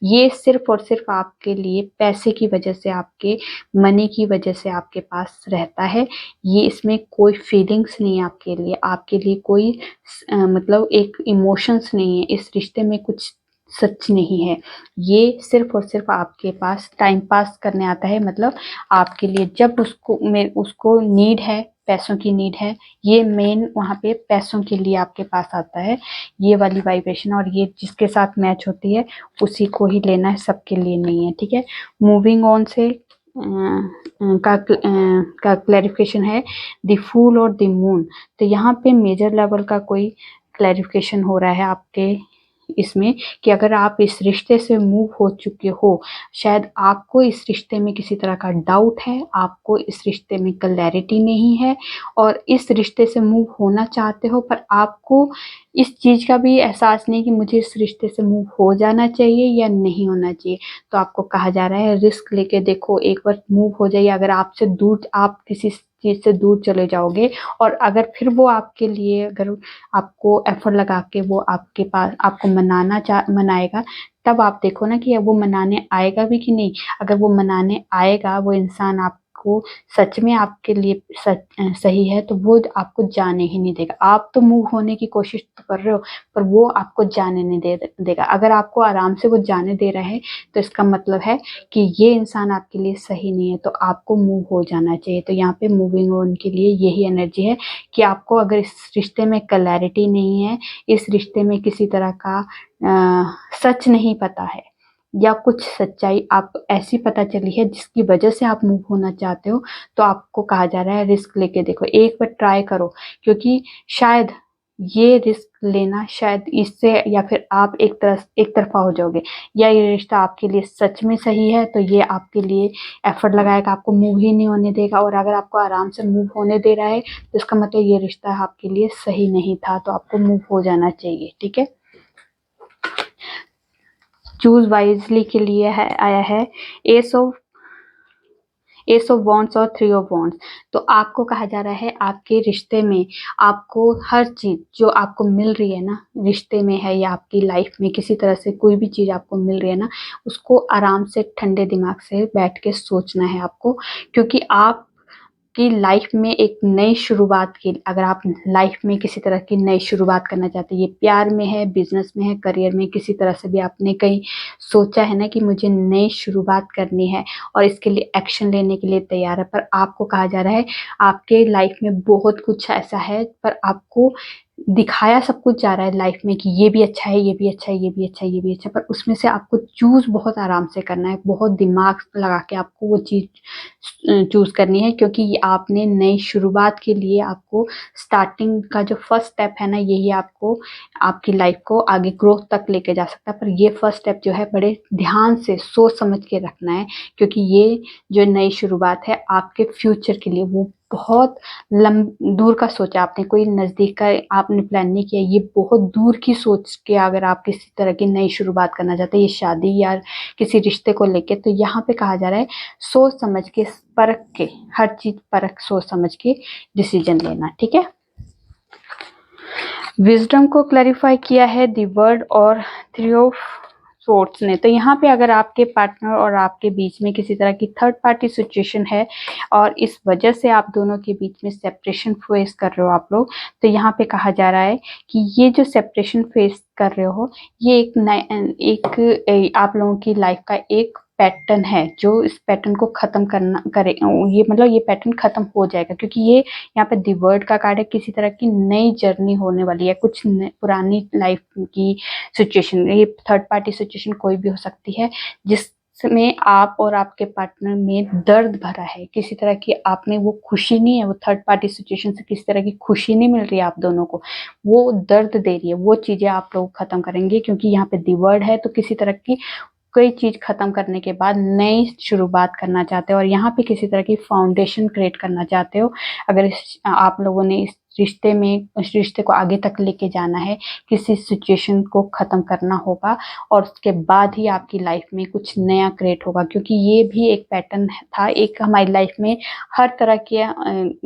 ये सिर्फ और सिर्फ आपके लिए पैसे की वजह से, आपके मनी की वजह से आपके पास रहता है। ये इसमें कोई फीलिंग्स नहीं है आपके लिए, आपके लिए कोई मतलब एक इमोशंस नहीं है, इस रिश्ते में कुछ सच नहीं है। ये सिर्फ और सिर्फ आपके पास टाइम पास करने आता है, मतलब आपके लिए जब उसको नीड है, पैसों की नीड है, ये मेन वहाँ पे पैसों के लिए आपके पास आता है। ये वाली वाइब्रेशन, और ये जिसके साथ मैच होती है उसी को ही लेना है, सबके लिए नहीं है। ठीक है, मूविंग ऑन से का क्लैरिफिकेशन है द फूल और द मून। तो यहाँ पे मेजर लेवल का कोई क्लैरिफिकेशन हो रहा है आपके इसमें कि अगर आप इस रिश्ते से मूव हो चुके हो, शायद आपको इस रिश्ते में किसी तरह का डाउट है, आपको इस रिश्ते में क्लैरिटी नहीं है और इस रिश्ते से मूव होना चाहते हो, पर आपको इस चीज़ का भी एहसास नहीं कि मुझे इस रिश्ते से मूव हो जाना चाहिए या नहीं होना चाहिए। तो आपको कहा जा रहा है रिस्क लेके देखो, एक बार मूव हो जाइए। अगर आपसे दूर, आप किसी चीज़ से दूर चले जाओगे और अगर फिर वो आपके लिए, अगर आपको एफर्ट लगा के वो आपके पास आपको मनाएगा, तब आप देखो ना कि वो मनाने आएगा भी कि नहीं। अगर वो मनाने आएगा, वो इंसान आपको सच में आपके लिए सही है, तो वो आपको जाने ही नहीं देगा। आप तो मूव होने की कोशिश तो कर रहे हो, पर वो आपको जाने नहीं देगा। अगर आपको आराम से वो जाने दे रहा है, तो इसका मतलब है कि ये इंसान आपके लिए सही नहीं है, तो आपको मूव हो जाना चाहिए। तो यहाँ पे मूविंग ऑन के लिए यही एनर्जी है कि आपको अगर इस रिश्ते में क्लैरिटी नहीं है, इस रिश्ते में किसी तरह का सच नहीं पता है, या कुछ सच्चाई आप ऐसी पता चली है जिसकी वजह से आप मूव होना चाहते हो, तो आपको कहा जा रहा है रिस्क लेके देखो, एक बार ट्राई करो। क्योंकि शायद ये रिस्क लेना, शायद इससे या फिर आप एक तरफा हो जाओगे, या ये रिश्ता आपके लिए सच में सही है, तो ये आपके लिए एफर्ट लगाएगा, आपको मूव ही नहीं होने देगा। और अगर आपको आराम से मूव होने दे रहा है, तो इसका मतलब ये रिश्ता आपके लिए सही नहीं था, तो आपको मूव हो जाना चाहिए। ठीक है। चूज वाइजली के लिए आया है एस ऑफ वॉन्ड्स और 3 ऑफ वॉन्ड्स। तो आपको कहा जा रहा है आपके रिश्ते में आपको हर चीज़ जो आपको मिल रही है ना, रिश्ते में है या आपकी लाइफ में किसी तरह से कोई भी चीज़ आपको मिल रही है ना, उसको आराम से ठंडे दिमाग से बैठ के सोचना है आपको। क्योंकि आप कि लाइफ में एक नई शुरुआत की, अगर आप लाइफ में किसी तरह की नई शुरुआत करना चाहते हैं, ये प्यार में है, बिजनेस में है, करियर में, किसी तरह से भी आपने कहीं सोचा है ना कि मुझे नई शुरुआत करनी है और इसके लिए एक्शन लेने के लिए तैयार है, पर आपको कहा जा रहा है आपके लाइफ में बहुत कुछ ऐसा है, पर आपको दिखाया सब कुछ जा रहा है लाइफ में कि ये भी अच्छा है, ये भी अच्छा है, ये भी अच्छा है, ये भी अच्छा है, पर उसमें से आपको चूज बहुत आराम से करना है, बहुत दिमाग लगा के आपको वो चीज चूज करनी है। क्योंकि आपने नई शुरुआत के लिए आपको स्टार्टिंग का जो फर्स्ट स्टेप है ना, यही आपको आपकी लाइफ को आगे ग्रोथ तक लेके जा सकता है। पर ये फर्स्ट स्टेप जो है बड़े ध्यान से सोच समझ के रखना है, क्योंकि ये जो नई शुरुआत है आपके फ्यूचर के लिए, वो बहुत दूर का सोचा आपने, कोई नज़दीक का आपने प्लान नहीं किया, ये बहुत दूर की सोच के अगर आप किसी तरह की नई शुरुआत करना चाहते हैं, ये शादी या किसी रिश्ते को लेके, तो यहाँ पे कहा जा रहा है सोच समझ के, परख के, हर चीज परख सोच समझ के डिसीजन लेना। ठीक है। विजडम को क्लैरिफाई किया है दी वर्ड और 3 ऑफ सोर्ट्स ने। तो यहाँ पे अगर आपके पार्टनर और आपके बीच में किसी तरह की थर्ड पार्टी सिचुएशन है और इस वजह से आप दोनों के बीच में सेपरेशन फेस कर रहे हो आप लोग, तो यहाँ पे कहा जा रहा है कि ये जो सेपरेशन फेस कर रहे हो, ये एक आप लोगों की लाइफ का एक पैटर्न है, जो इस पैटर्न को खत्म करे, ये मतलब ये पैटर्न खत्म हो जाएगा। क्योंकि ये यहाँ पे दी वर्ड का कार्ड है, किसी तरह की नई जर्नी होने वाली है, कुछ पुरानी लाइफ की सिचुएशन, ये थर्ड पार्टी सिचुएशन कोई भी हो सकती है जिसमें आप और आपके पार्टनर में दर्द भरा है, किसी तरह की आपने वो खुशी नहीं है, वो थर्ड पार्टी सिचुएशन से किसी तरह की खुशी नहीं मिल रही है आप दोनों को, वो दर्द दे रही है, वो चीजें आप लोग खत्म करेंगे। क्योंकि यहाँ पे दी वर्ड है, तो किसी तरह की कोई चीज खत्म करने के बाद नई शुरुआत करना चाहते हो और यहाँ पे किसी तरह की फाउंडेशन क्रिएट करना चाहते हो। अगर आप लोगों ने इस रिश्ते में, उस रिश्ते को आगे तक लेके जाना है, किसी सिचुएशन को खत्म करना होगा और उसके बाद ही आपकी लाइफ में कुछ नया क्रिएट होगा। क्योंकि ये भी एक पैटर्न था, एक हमारी लाइफ में हर तरह की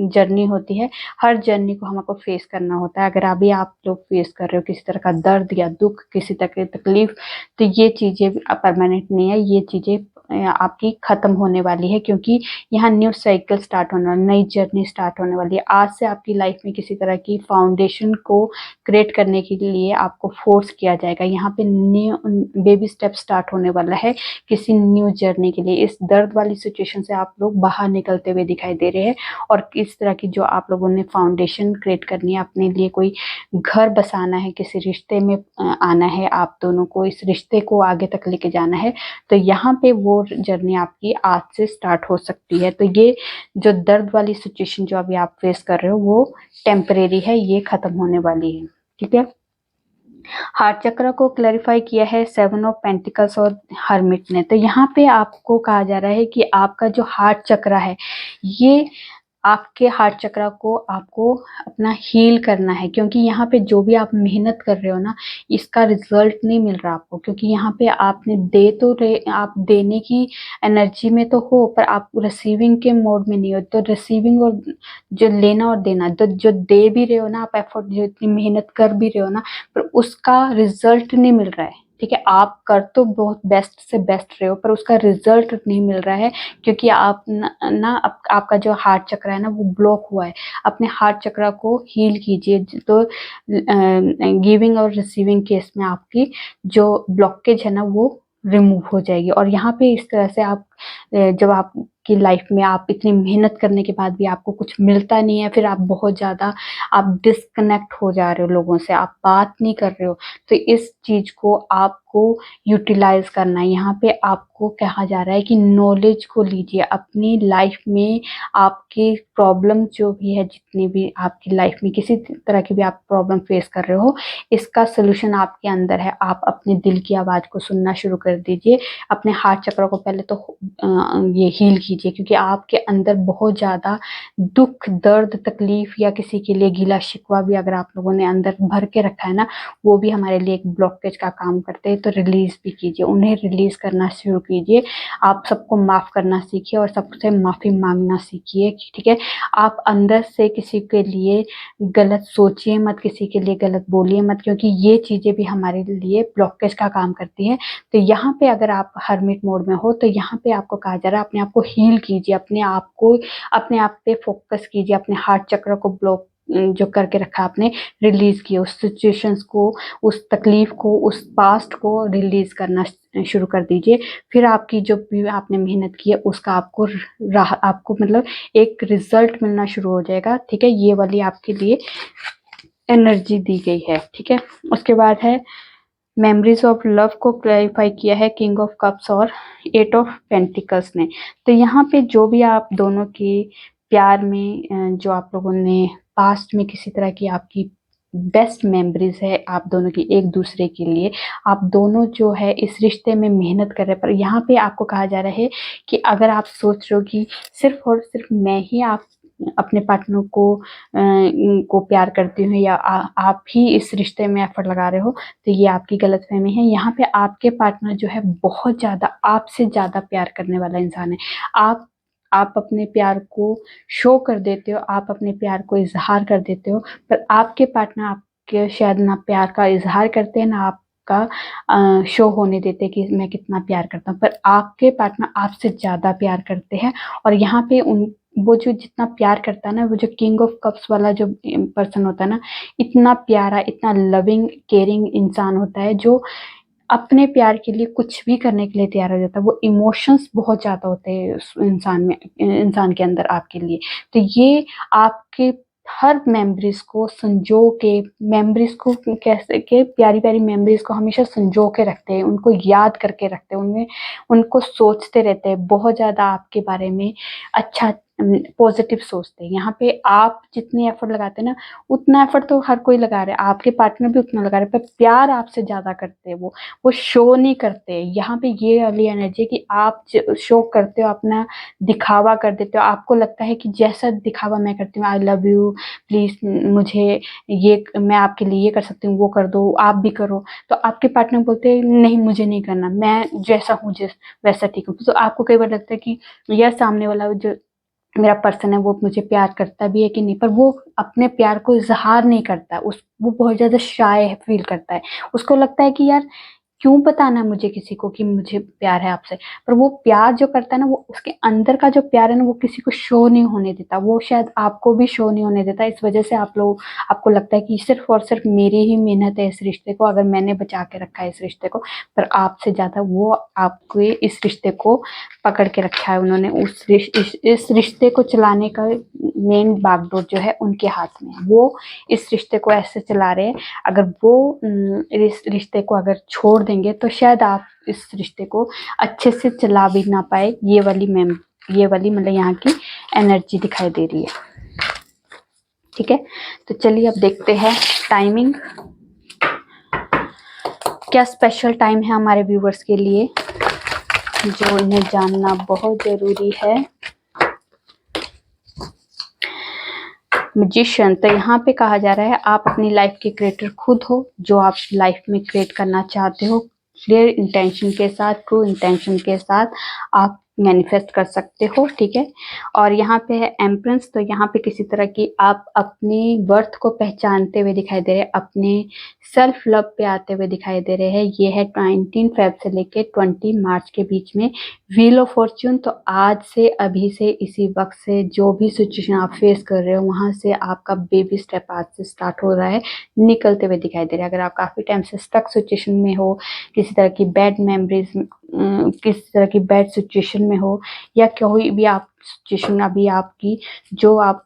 जर्नी होती है, हर जर्नी को हमको फेस करना होता है। अगर अभी आप लोग फेस कर रहे हो किसी तरह का दर्द या दुख, किसी तरह की तकलीफ, तो ये चीजें परमानेंट नहीं है, ये चीजें आपकी खत्म होने वाली है। क्योंकि यहाँ न्यू साइकिल स्टार्ट होने वाली, नई जर्नी स्टार्ट होने वाली है। आज से आपकी लाइफ में किसी तरह की फाउंडेशन को क्रिएट करने के लिए आपको फोर्स किया जाएगा। यहाँ पे न्यू बेबी स्टेप स्टार्ट होने वाला है किसी न्यू जर्नी के लिए। इस दर्द वाली सिचुएशन से आप लोग बाहर निकलते हुए दिखाई दे रहे हैं और इस तरह की जो आप लोगों ने फाउंडेशन क्रिएट करनी है, अपने लिए कोई घर बसाना है, किसी रिश्ते में आना है, आप दोनों को इस रिश्ते को आगे तक लेके जाना है, तो यहाँ पे वो जर्नी आपकी आज से स्टार्ट हो सकती है। तो ये जो दर्द वाली सिचुएशन जो अभी आप फेस कर रहे हो, वो टेम्परेरी है, ये खत्म होने वाली है। ठीक है। हार्ट चक्र को क्लैरिफाई किया है 7 ऑफ पेंटिकल्स और हर्मिट ने। तो यहाँ पे आपको कहा जा रहा है कि आपका जो हार्ट चक्र है, ये आपके हार्ट चक्र को आपको अपना हील करना है, क्योंकि यहाँ पे जो भी आप मेहनत कर रहे हो ना, इसका रिजल्ट नहीं मिल रहा आपको, क्योंकि यहाँ पे आपने दे तो रहे, आप देने की एनर्जी में तो हो, पर आप रिसीविंग के मोड में नहीं हो। तो रिसीविंग और जो लेना और देना, तो जो दे भी रहे हो ना आप, एफर्ट जो इतनी मेहनत कर भी रहे हो ना, पर उसका रिजल्ट नहीं मिल रहा है। ठीक है, आप कर तो बहुत बेस्ट से बेस्ट रहे हो, पर उसका रिजल्ट नहीं मिल रहा है, क्योंकि आप आपका जो हार्ट चक्र है ना, वो ब्लॉक हुआ है। अपने हार्ट चक्र को हील कीजिए, तो गिविंग और रिसीविंग केस में आपकी जो ब्लॉकेज है ना, वो रिमूव हो जाएगी। और यहाँ पे इस तरह से आप जब आपकी लाइफ में आप इतनी मेहनत करने के बाद भी आपको कुछ मिलता नहीं है, फिर आप बहुत ज़्यादा आप डिस्कनेक्ट हो जा रहे हो लोगों से, आप बात नहीं कर रहे हो, तो इस चीज़ को आपको यूटिलाइज करना है। यहाँ पे आपको कहा जा रहा है कि नॉलेज को लीजिए अपनी लाइफ में। आपकी प्रॉब्लम जो भी है, जितनी भी आपकी लाइफ में किसी तरह की भी आप प्रॉब्लम फेस कर रहे हो, इसका सोल्यूशन आपके अंदर है। आप अपने दिल की आवाज़ को सुनना शुरू कर दीजिए। अपने हार्ट चक्र को पहले तो ये हील कीजिए, क्योंकि आपके अंदर बहुत ज़्यादा दुख, दर्द, तकलीफ या किसी के लिए गिला शिकवा भी अगर आप लोगों ने अंदर भर के रखा है ना, वो भी हमारे लिए एक ब्लॉकेज का काम करते हैं। तो रिलीज भी कीजिए, उन्हें रिलीज करना शुरू कीजिए। आप सबको माफ करना सीखिए और सबसे माफी मांगना सीखिए। ठीक है, आप अंदर से किसी के लिए गलत सोचिए मत, किसी के लिए गलत बोलिए मत, क्योंकि ये चीजें भी हमारे लिए ब्लॉकेज का काम करती है। तो यहाँ पे अगर आप हर्मिट मोड में हो, तो यहाँ पे आपको कहा जा रहा है अपने आप को हील कीजिए, अपने आप पे फोकस कीजिए, अपने हार्ट चक्र को ब्लॉक जो करके रखा आपने, रिलीज किए उस सिचुएशंस को, उस तकलीफ को, उस पास्ट को रिलीज करना शुरू कर दीजिए। फिर आपकी जो भी आपने मेहनत की है, उसका आपको मतलब एक रिजल्ट मिलना शुरू हो जाएगा। ठीक है, ये वाली आपके लिए एनर्जी दी गई है। ठीक है, उसके बाद है मेमोरीज ऑफ लव को क्लैरिफाई किया है किंग ऑफ कप्स और 8 ऑफ पेंटिकल्स ने। तो यहाँ पे जो भी आप दोनों के प्यार में जो आप लोगों ने पास्ट में किसी तरह की आपकी बेस्ट मेमोरीज है आप दोनों की एक दूसरे के लिए, आप दोनों जो है इस रिश्ते में मेहनत कर रहे हैं। पर यहाँ पे आपको कहा जा रहा है कि अगर आप सोच रहे हो कि सिर्फ और सिर्फ मैं ही आप अपने पार्टनर को प्यार करती हूँ, या आप ही इस रिश्ते में एफर्ट लगा रहे हो, तो ये आपकी गलतफहमी है। यहाँ पे आपके पार्टनर जो है बहुत ज़्यादा आपसे ज़्यादा प्यार करने वाला इंसान है। आप अपने प्यार को शो कर देते हो, आप अपने प्यार को इजहार कर देते हो, पर आपके पार्टनर आपके शायद ना प्यार का इजहार करते हैं, ना आपका शो होने देते कि मैं कितना प्यार करता हूँ। पर आपके पार्टनर आपसे ज़्यादा प्यार करते हैं। और यहाँ पे वो जो जितना प्यार करता है ना, वो जो किंग ऑफ कप्स वाला जो पर्सन होता है ना, इतना प्यारा, इतना लविंग केयरिंग इंसान होता है, जो अपने प्यार के लिए कुछ भी करने के लिए तैयार हो जाता है। वो इमोशंस बहुत ज़्यादा होते हैं उस इंसान के अंदर आपके लिए। तो ये आपके हर मेमोरीज को संजो के, मेमोरीज को कैसे के प्यारी प्यारी मेमोरीज को हमेशा संजो के रखते हैं, उनको याद करके रखते हैं, उनमें उनको सोचते रहते हैं, बहुत ज़्यादा आपके बारे में अच्छा पॉजिटिव सोचते हैं। यहाँ पे आप जितनी एफर्ट लगाते हैं ना, उतना एफर्ट तो हर कोई लगा रहा है, आपके पार्टनर भी उतना लगा रहे हैं, पर प्यार आपसे ज़्यादा करते हैं वो शो नहीं करते। यहाँ पे ये वाली एनर्जी कि आप शो करते हो, अपना दिखावा कर देते हो। आपको लगता है कि जैसा दिखावा मैं करती हूँ, आई लव यू, प्लीज मुझे ये, मैं आपके लिए ये कर सकती हूँ, वो कर दो, आप भी करो। तो आपके पार्टनर बोलते हैं नहीं मुझे नहीं करना, मैं जैसा हूँ वैसा ठीक हूँ। तो आपको कई बार लगता है कि यह सामने वाला जो मेरा पर्सन है वो मुझे प्यार करता भी है कि नहीं, पर वो अपने प्यार को इजहार नहीं करता। वो बहुत ज्यादा शाय फील करता है। उसको लगता है कि यार क्यों बताना है मुझे किसी को कि मुझे प्यार है आपसे। पर वो प्यार जो करता है ना, वो उसके अंदर का जो प्यार है ना, वो किसी को शो नहीं होने देता। वो शायद आपको भी शो नहीं होने देता। इस वजह से आपको लगता है कि सिर्फ और सिर्फ मेरी ही मेहनत है इस रिश्ते को, अगर मैंने बचा के रखा है इस रिश्ते को। पर आपसे ज्यादा वो आपको इस रिश्ते को पकड़ के रखा है। उन्होंने इस रिश्ते को चलाने का मेन बागडोर जो है उनके हाथ में है। वो इस रिश्ते को ऐसे चला रहे हैं। अगर वो इस रिश्ते को अगर छोड़ देंगे, तो शायद आप इस रिश्ते को अच्छे से चला भी ना पाए। ये वाली मतलब यहाँ की एनर्जी दिखाई दे रही है। ठीक है, तो चलिए अब देखते हैं टाइमिंग। क्या स्पेशल टाइम है हमारे व्यूवर्स के लिए जो इन्हें जानना बहुत जरूरी है। मैजिशियन, तो यहाँ पे कहा जा रहा है आप अपनी लाइफ के क्रिएटर खुद हो, जो आप लाइफ में क्रिएट करना चाहते हो क्लियर इंटेंशन के साथ, ट्रू इंटेंशन के साथ आप मैनिफेस्ट कर सकते हो, ठीक है। और यहाँ पे है एम्प्रेंस, तो यहाँ पे किसी तरह की आप अपनी वर्थ को पहचानते हुए दिखाई दे रहे हैं, अपने सेल्फ लव पे आते हुए दिखाई दे रहे हैं। ये है 19 फेब से लेके 20 मार्च के बीच में व्हील ऑफ फॉर्च्यून। तो आज से, अभी से, इसी वक्त से जो भी सिचुएशन आप फेस कर रहे हो वहां से आपका बेबी स्टेप आज से स्टार्ट हो रहा है, निकलते हुए दिखाई दे रहा है। अगर आप काफी टाइम से स्टक सिचुएशन में हो, किसी तरह की बैड मेमोरीज, किसी तरह की बैड सिचुएशन में हो, या कोई भी आप सिचुएशन अभी आपकी जो आप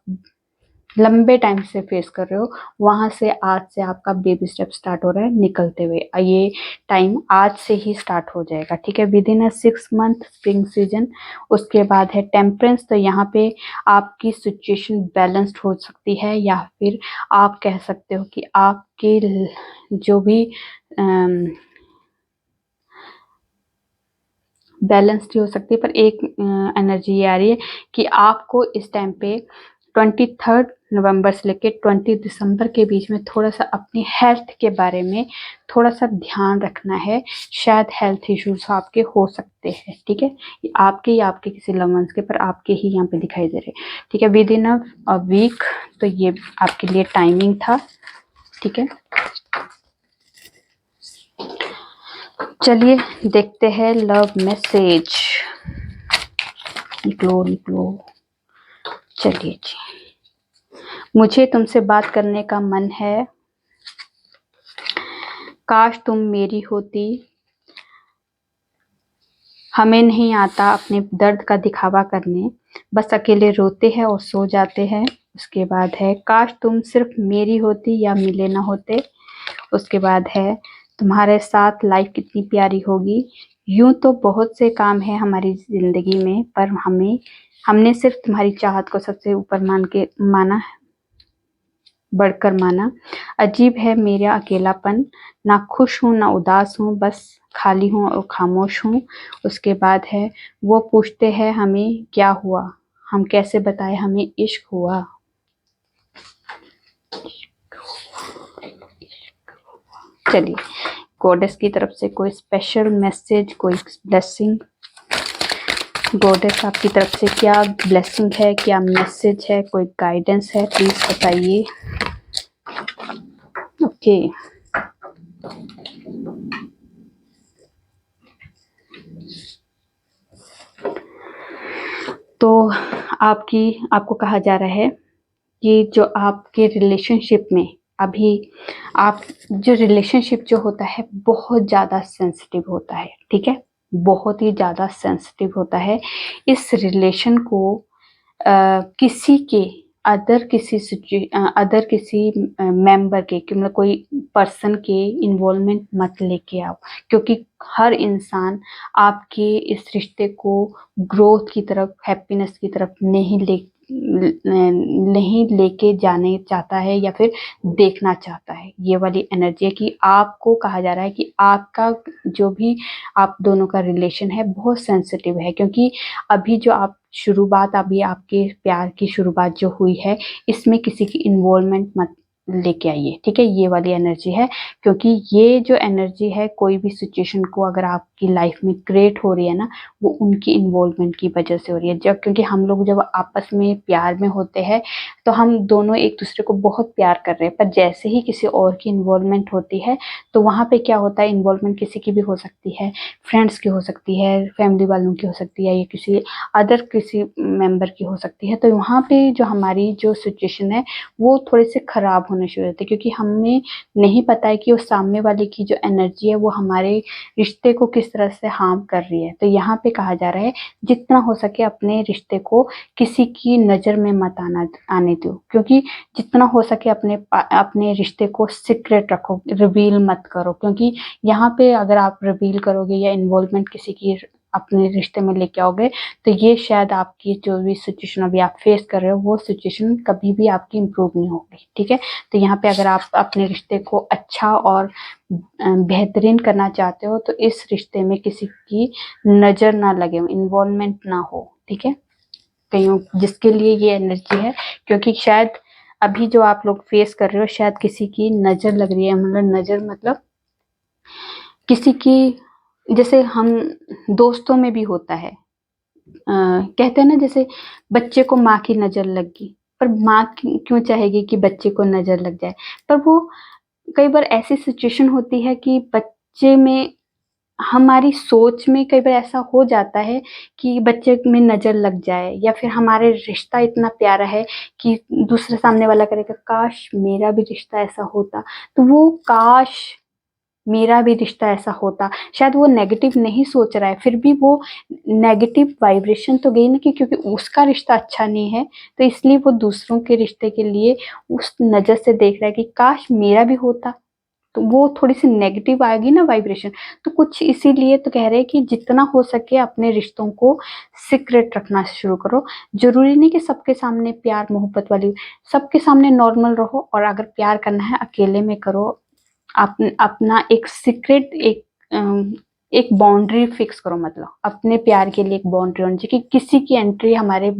लंबे टाइम से फेस कर रहे हो, वहां से आज से आपका बेबी स्टेप स्टार्ट हो रहा है निकलते हुए। ये टाइम आज से ही स्टार्ट हो जाएगा, ठीक है। With in 6 month spring season. उसके बाद है टेम्परेंस, तो यहाँ पे आपकी सिचुएशन बैलेंस्ड हो सकती है, या फिर आप कह सकते हो कि आपके जो भी बैलेंस्ड हो सकती है। पर एक एनर्जी ये आ रही है कि आपको इस टाइम पे 23 नवंबर से लेकर 20 दिसंबर के बीच में थोड़ा सा अपनी हेल्थ के बारे में थोड़ा सा ध्यान रखना है। शायद हेल्थ इश्यूज आपके हो सकते हैं, ठीक है, आपके या आपके किसी लव वंस के, पर आपके ही यहाँ पे दिखाई दे रहे, ठीक है। विद इन अ वीक, तो ये आपके लिए टाइमिंग था, ठीक है। चलिए देखते हैं लव मैसेज। निकलो निकलो। चलिए जी, मुझे तुमसे बात करने का मन है, काश तुम मेरी होती, हमें नहीं आता अपने दर्द का दिखावा करने, बस अकेले रोते हैं और सो जाते हैं। उसके बाद है काश तुम सिर्फ मेरी होती या मिले ना होते। उसके बाद है तुम्हारे साथ लाइफ कितनी प्यारी होगी। यूं तो बहुत से काम है हमारी जिंदगी में, पर हमने सिर्फ तुम्हारी चाहत को सबसे ऊपर बढ़कर माना। अजीब है मेरा अकेलापन, ना खुश हूँ ना उदास हूँ, बस खाली हूँ और खामोश हूँ। उसके बाद है वो पूछते हैं हमें क्या हुआ, हम कैसे बताएं हमें इश्क हुआ। चलिए, गॉडेस की तरफ से कोई स्पेशल मैसेज, कोई ब्लेसिंग, गॉडेस आपकी तरफ से क्या ब्लेसिंग है, क्या मैसेज है, कोई गाइडेंस है, प्लीज बताइए। ओके, तो आपको कहा जा रहा है कि जो आपके रिलेशनशिप में अभी आप जो रिलेशनशिप जो होता है बहुत ज़्यादा सेंसिटिव होता है, ठीक है, बहुत ही ज़्यादा सेंसिटिव होता है। इस रिलेशन को किसी के अदर किसी मेंबर के, मतलब कोई पर्सन के इन्वॉल्वमेंट मत लेके आओ, क्योंकि हर इंसान आपके इस रिश्ते को ग्रोथ की तरफ, हैप्पीनेस की तरफ नहीं लेके जाने चाहता है, या फिर देखना चाहता है। ये वाली एनर्जी है कि आपको कहा जा रहा है कि आपका जो भी आप दोनों का रिलेशन है बहुत सेंसिटिव है, क्योंकि अभी जो आप शुरुआत, अभी आपके प्यार की शुरुआत जो हुई है, इसमें किसी की इन्वॉल्वमेंट मत लेके आइए, ठीक है। ये वाली एनर्जी है, क्योंकि ये जो एनर्जी है कोई भी सिचुएशन को अगर आपकी लाइफ में क्रिएट हो रही है ना, वो उनकी इन्वॉल्वमेंट की वजह से हो रही है। जब क्योंकि हम लोग जब आपस में प्यार में होते हैं तो हम दोनों एक दूसरे को बहुत प्यार कर रहे हैं, पर जैसे ही किसी और की इन्वॉल्वमेंट होती है तो वहाँ पे क्या होता है, इन्वॉल्वमेंट किसी की भी हो सकती है, फ्रेंड्स की हो सकती है, फैमिली वालों की हो सकती है, या किसी मेंबर की हो सकती है। तो वहाँ पे जो हमारी जो सिचुएशन है वो थोड़े से खराब होने शुरू होते हैं, क्योंकि हमें नहीं पता है कि वो सामने वाले की जो एनर्जी है वो हमारे रिश्ते को किस तरह से हार्म कर रही है। तो यहाँ पे कहा जा रहा है जितना हो सके अपने रिश्ते को किसी की नज़र में मत आने दो, क्योंकि जितना हो सके अपने रिश्ते को सीक्रेट रखो, रिवील मत करो, क्योंकि यहाँ पे अगर आप रिवील करोगे या इन्वॉल्वमेंट किसी की अपने रिश्ते में लेके आओगे तो ये शायद आपकी जो भी सिचुएशन अभी आप फेस कर रहे हो वो सिचुएशन कभी भी आपकी इम्प्रूव नहीं होगी। ठीक है, तो यहाँ पे अगर आप अपने रिश्ते को अच्छा और बेहतरीन करना चाहते हो तो इस रिश्ते में किसी की नज़र ना लगे, इन्वॉल्वमेंट ना हो। ठीक है, कहीं जिसके लिए ये एनर्जी है, क्योंकि शायद अभी जो आप लोग फेस कर रहे हो शायद किसी की नज़र लग रही है। मतलब नज़र मतलब किसी की, जैसे हम दोस्तों में भी होता है, कहते हैं ना जैसे बच्चे को माँ की नज़र लग गई, पर माँ क्यों चाहेगी कि बच्चे को नज़र लग जाए। पर वो कई बार ऐसी सिचुएशन होती है कि बच्चे में, हमारी सोच में कई बार ऐसा हो जाता है कि बच्चे में नज़र लग जाए, या फिर हमारे रिश्ता इतना प्यारा है कि दूसरे सामने वाला करेगा काश मेरा भी रिश्ता ऐसा होता, तो वो काश मेरा भी रिश्ता ऐसा होता, शायद वो नेगेटिव नहीं सोच रहा है, फिर भी वो नेगेटिव वाइब्रेशन तो गई ना, कि क्योंकि उसका रिश्ता अच्छा नहीं है तो इसलिए वो दूसरों के रिश्ते के लिए उस नज़र से देख रहा है कि काश मेरा भी होता, तो वो थोड़ी सी नेगेटिव आएगी ना वाइब्रेशन। तो कुछ इसीलिए तो कह रहे हैं कि जितना हो सके अपने रिश्तों को सीक्रेट रखना शुरू करो। जरूरी नहीं कि सबके सामने प्यार मोहब्बत वाली, सबके सामने नॉर्मल रहो, और अगर प्यार करना है अकेले में करो। अपना एक सीक्रेट, एक बाउंड्री फिक्स करो, मतलब अपने प्यार के लिए एक बाउंड्री होनी चाहिए कि किसी की एंट्री हमारे,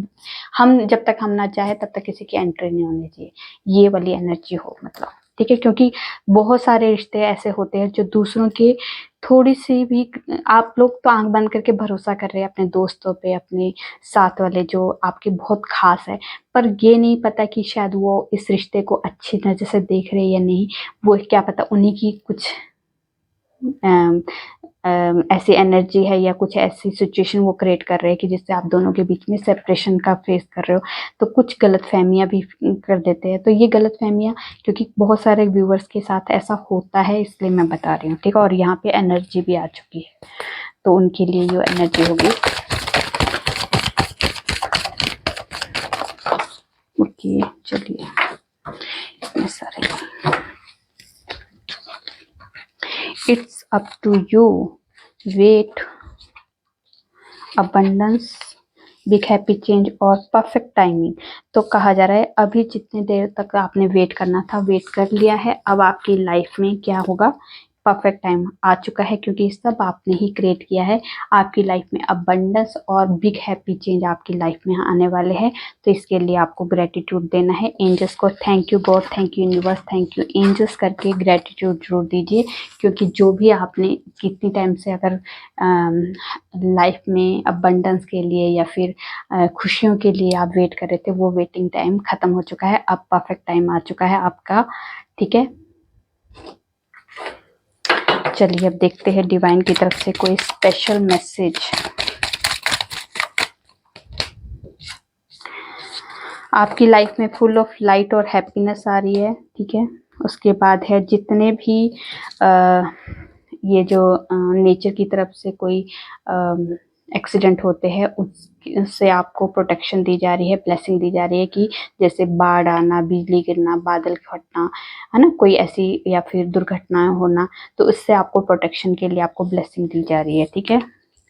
हम जब तक हम ना चाहे तब तक किसी की एंट्री नहीं होनी चाहिए, ये वाली एनर्जी हो मतलब। ठीक है, क्योंकि बहुत सारे रिश्ते ऐसे होते हैं जो दूसरों के थोड़ी सी भी, आप लोग तो आंख बंद करके भरोसा कर रहे हैं अपने दोस्तों पे, अपने साथ वाले जो आपके बहुत खास है, पर ये नहीं पता कि शायद वो इस रिश्ते को अच्छी नज़र से देख रहे हैं या नहीं। वो क्या पता उन्हीं की कुछ ऐसी एनर्जी है या कुछ ऐसी सिचुएशन वो क्रिएट कर रहे हैं कि जिससे आप दोनों के बीच में सेपरेशन का फेस कर रहे हो, तो कुछ गलतफहमियां भी कर देते हैं। तो ये गलतफहमियां, क्योंकि बहुत सारे व्यूवर्स के साथ ऐसा होता है इसलिए मैं बता रही हूँ। ठीक है, और यहाँ पे एनर्जी भी आ चुकी है तो उनके लिए ये एनर्जी होगी। ओके, चलिए इतने सारे, it's up to you, wait, abundance, big happy change और परफेक्ट टाइमिंग। तो कहा जा रहा है अभी जितनी देर तक आपने वेट करना था वेट कर लिया है, अब आपकी लाइफ में क्या होगा, परफेक्ट टाइम आ चुका है, क्योंकि सब आपने ही क्रिएट किया है। आपकी लाइफ में अबंडेंस और बिग हैप्पी चेंज आपकी लाइफ में आने वाले हैं। तो इसके लिए आपको ग्रेटिट्यूड देना है, एंजल्स को thank you God, thank you universe, thank you angels करके ग्रेटिट्यूड जरूर दीजिए, क्योंकि जो भी आपने कितनी टाइम से अगर लाइफ में अबंडेंस के लिए या फिर खुशियों के लिए आप वेट कर रहे थे, वो वेटिंग टाइम खत्म हो चुका है, अब परफेक्ट टाइम आ चुका है आपका। ठीक है, चलिए अब देखते हैं डिवाइन की तरफ से कोई स्पेशल मैसेज। आपकी लाइफ में फुल ऑफ लाइट और हैप्पीनेस आ रही है। ठीक है, उसके बाद है जितने भी ये जो नेचर की तरफ से कोई एक्सीडेंट होते हैं उससे आपको प्रोटेक्शन दी जा रही है, ब्लेसिंग दी जा रही है, कि जैसे बाढ़ आना, बिजली गिरना, बादल फटना, है ना, कोई ऐसी या फिर दुर्घटनाएं होना, तो उससे आपको प्रोटेक्शन के लिए आपको ब्लेसिंग दी जा रही है। ठीक है,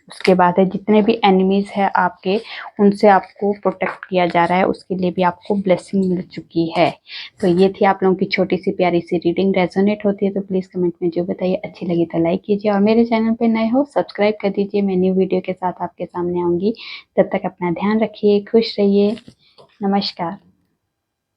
उसके बाद है जितने भी एनिमीज है आपके, उनसे आपको प्रोटेक्ट किया जा रहा है, उसके लिए भी आपको ब्लेसिंग मिल चुकी है। तो ये थी आप लोगों की छोटी सी प्यारी सी रीडिंग। रेजोनेट होती है तो प्लीज़ कमेंट में जो बताइए, अच्छी लगी तो लाइक कीजिए, और मेरे चैनल पे नए हो सब्सक्राइब कर दीजिए। मैं न्यू वीडियो के साथ आपके सामने आऊँगी, तब तक अपना ध्यान रखिए, खुश रहिए, नमस्कार।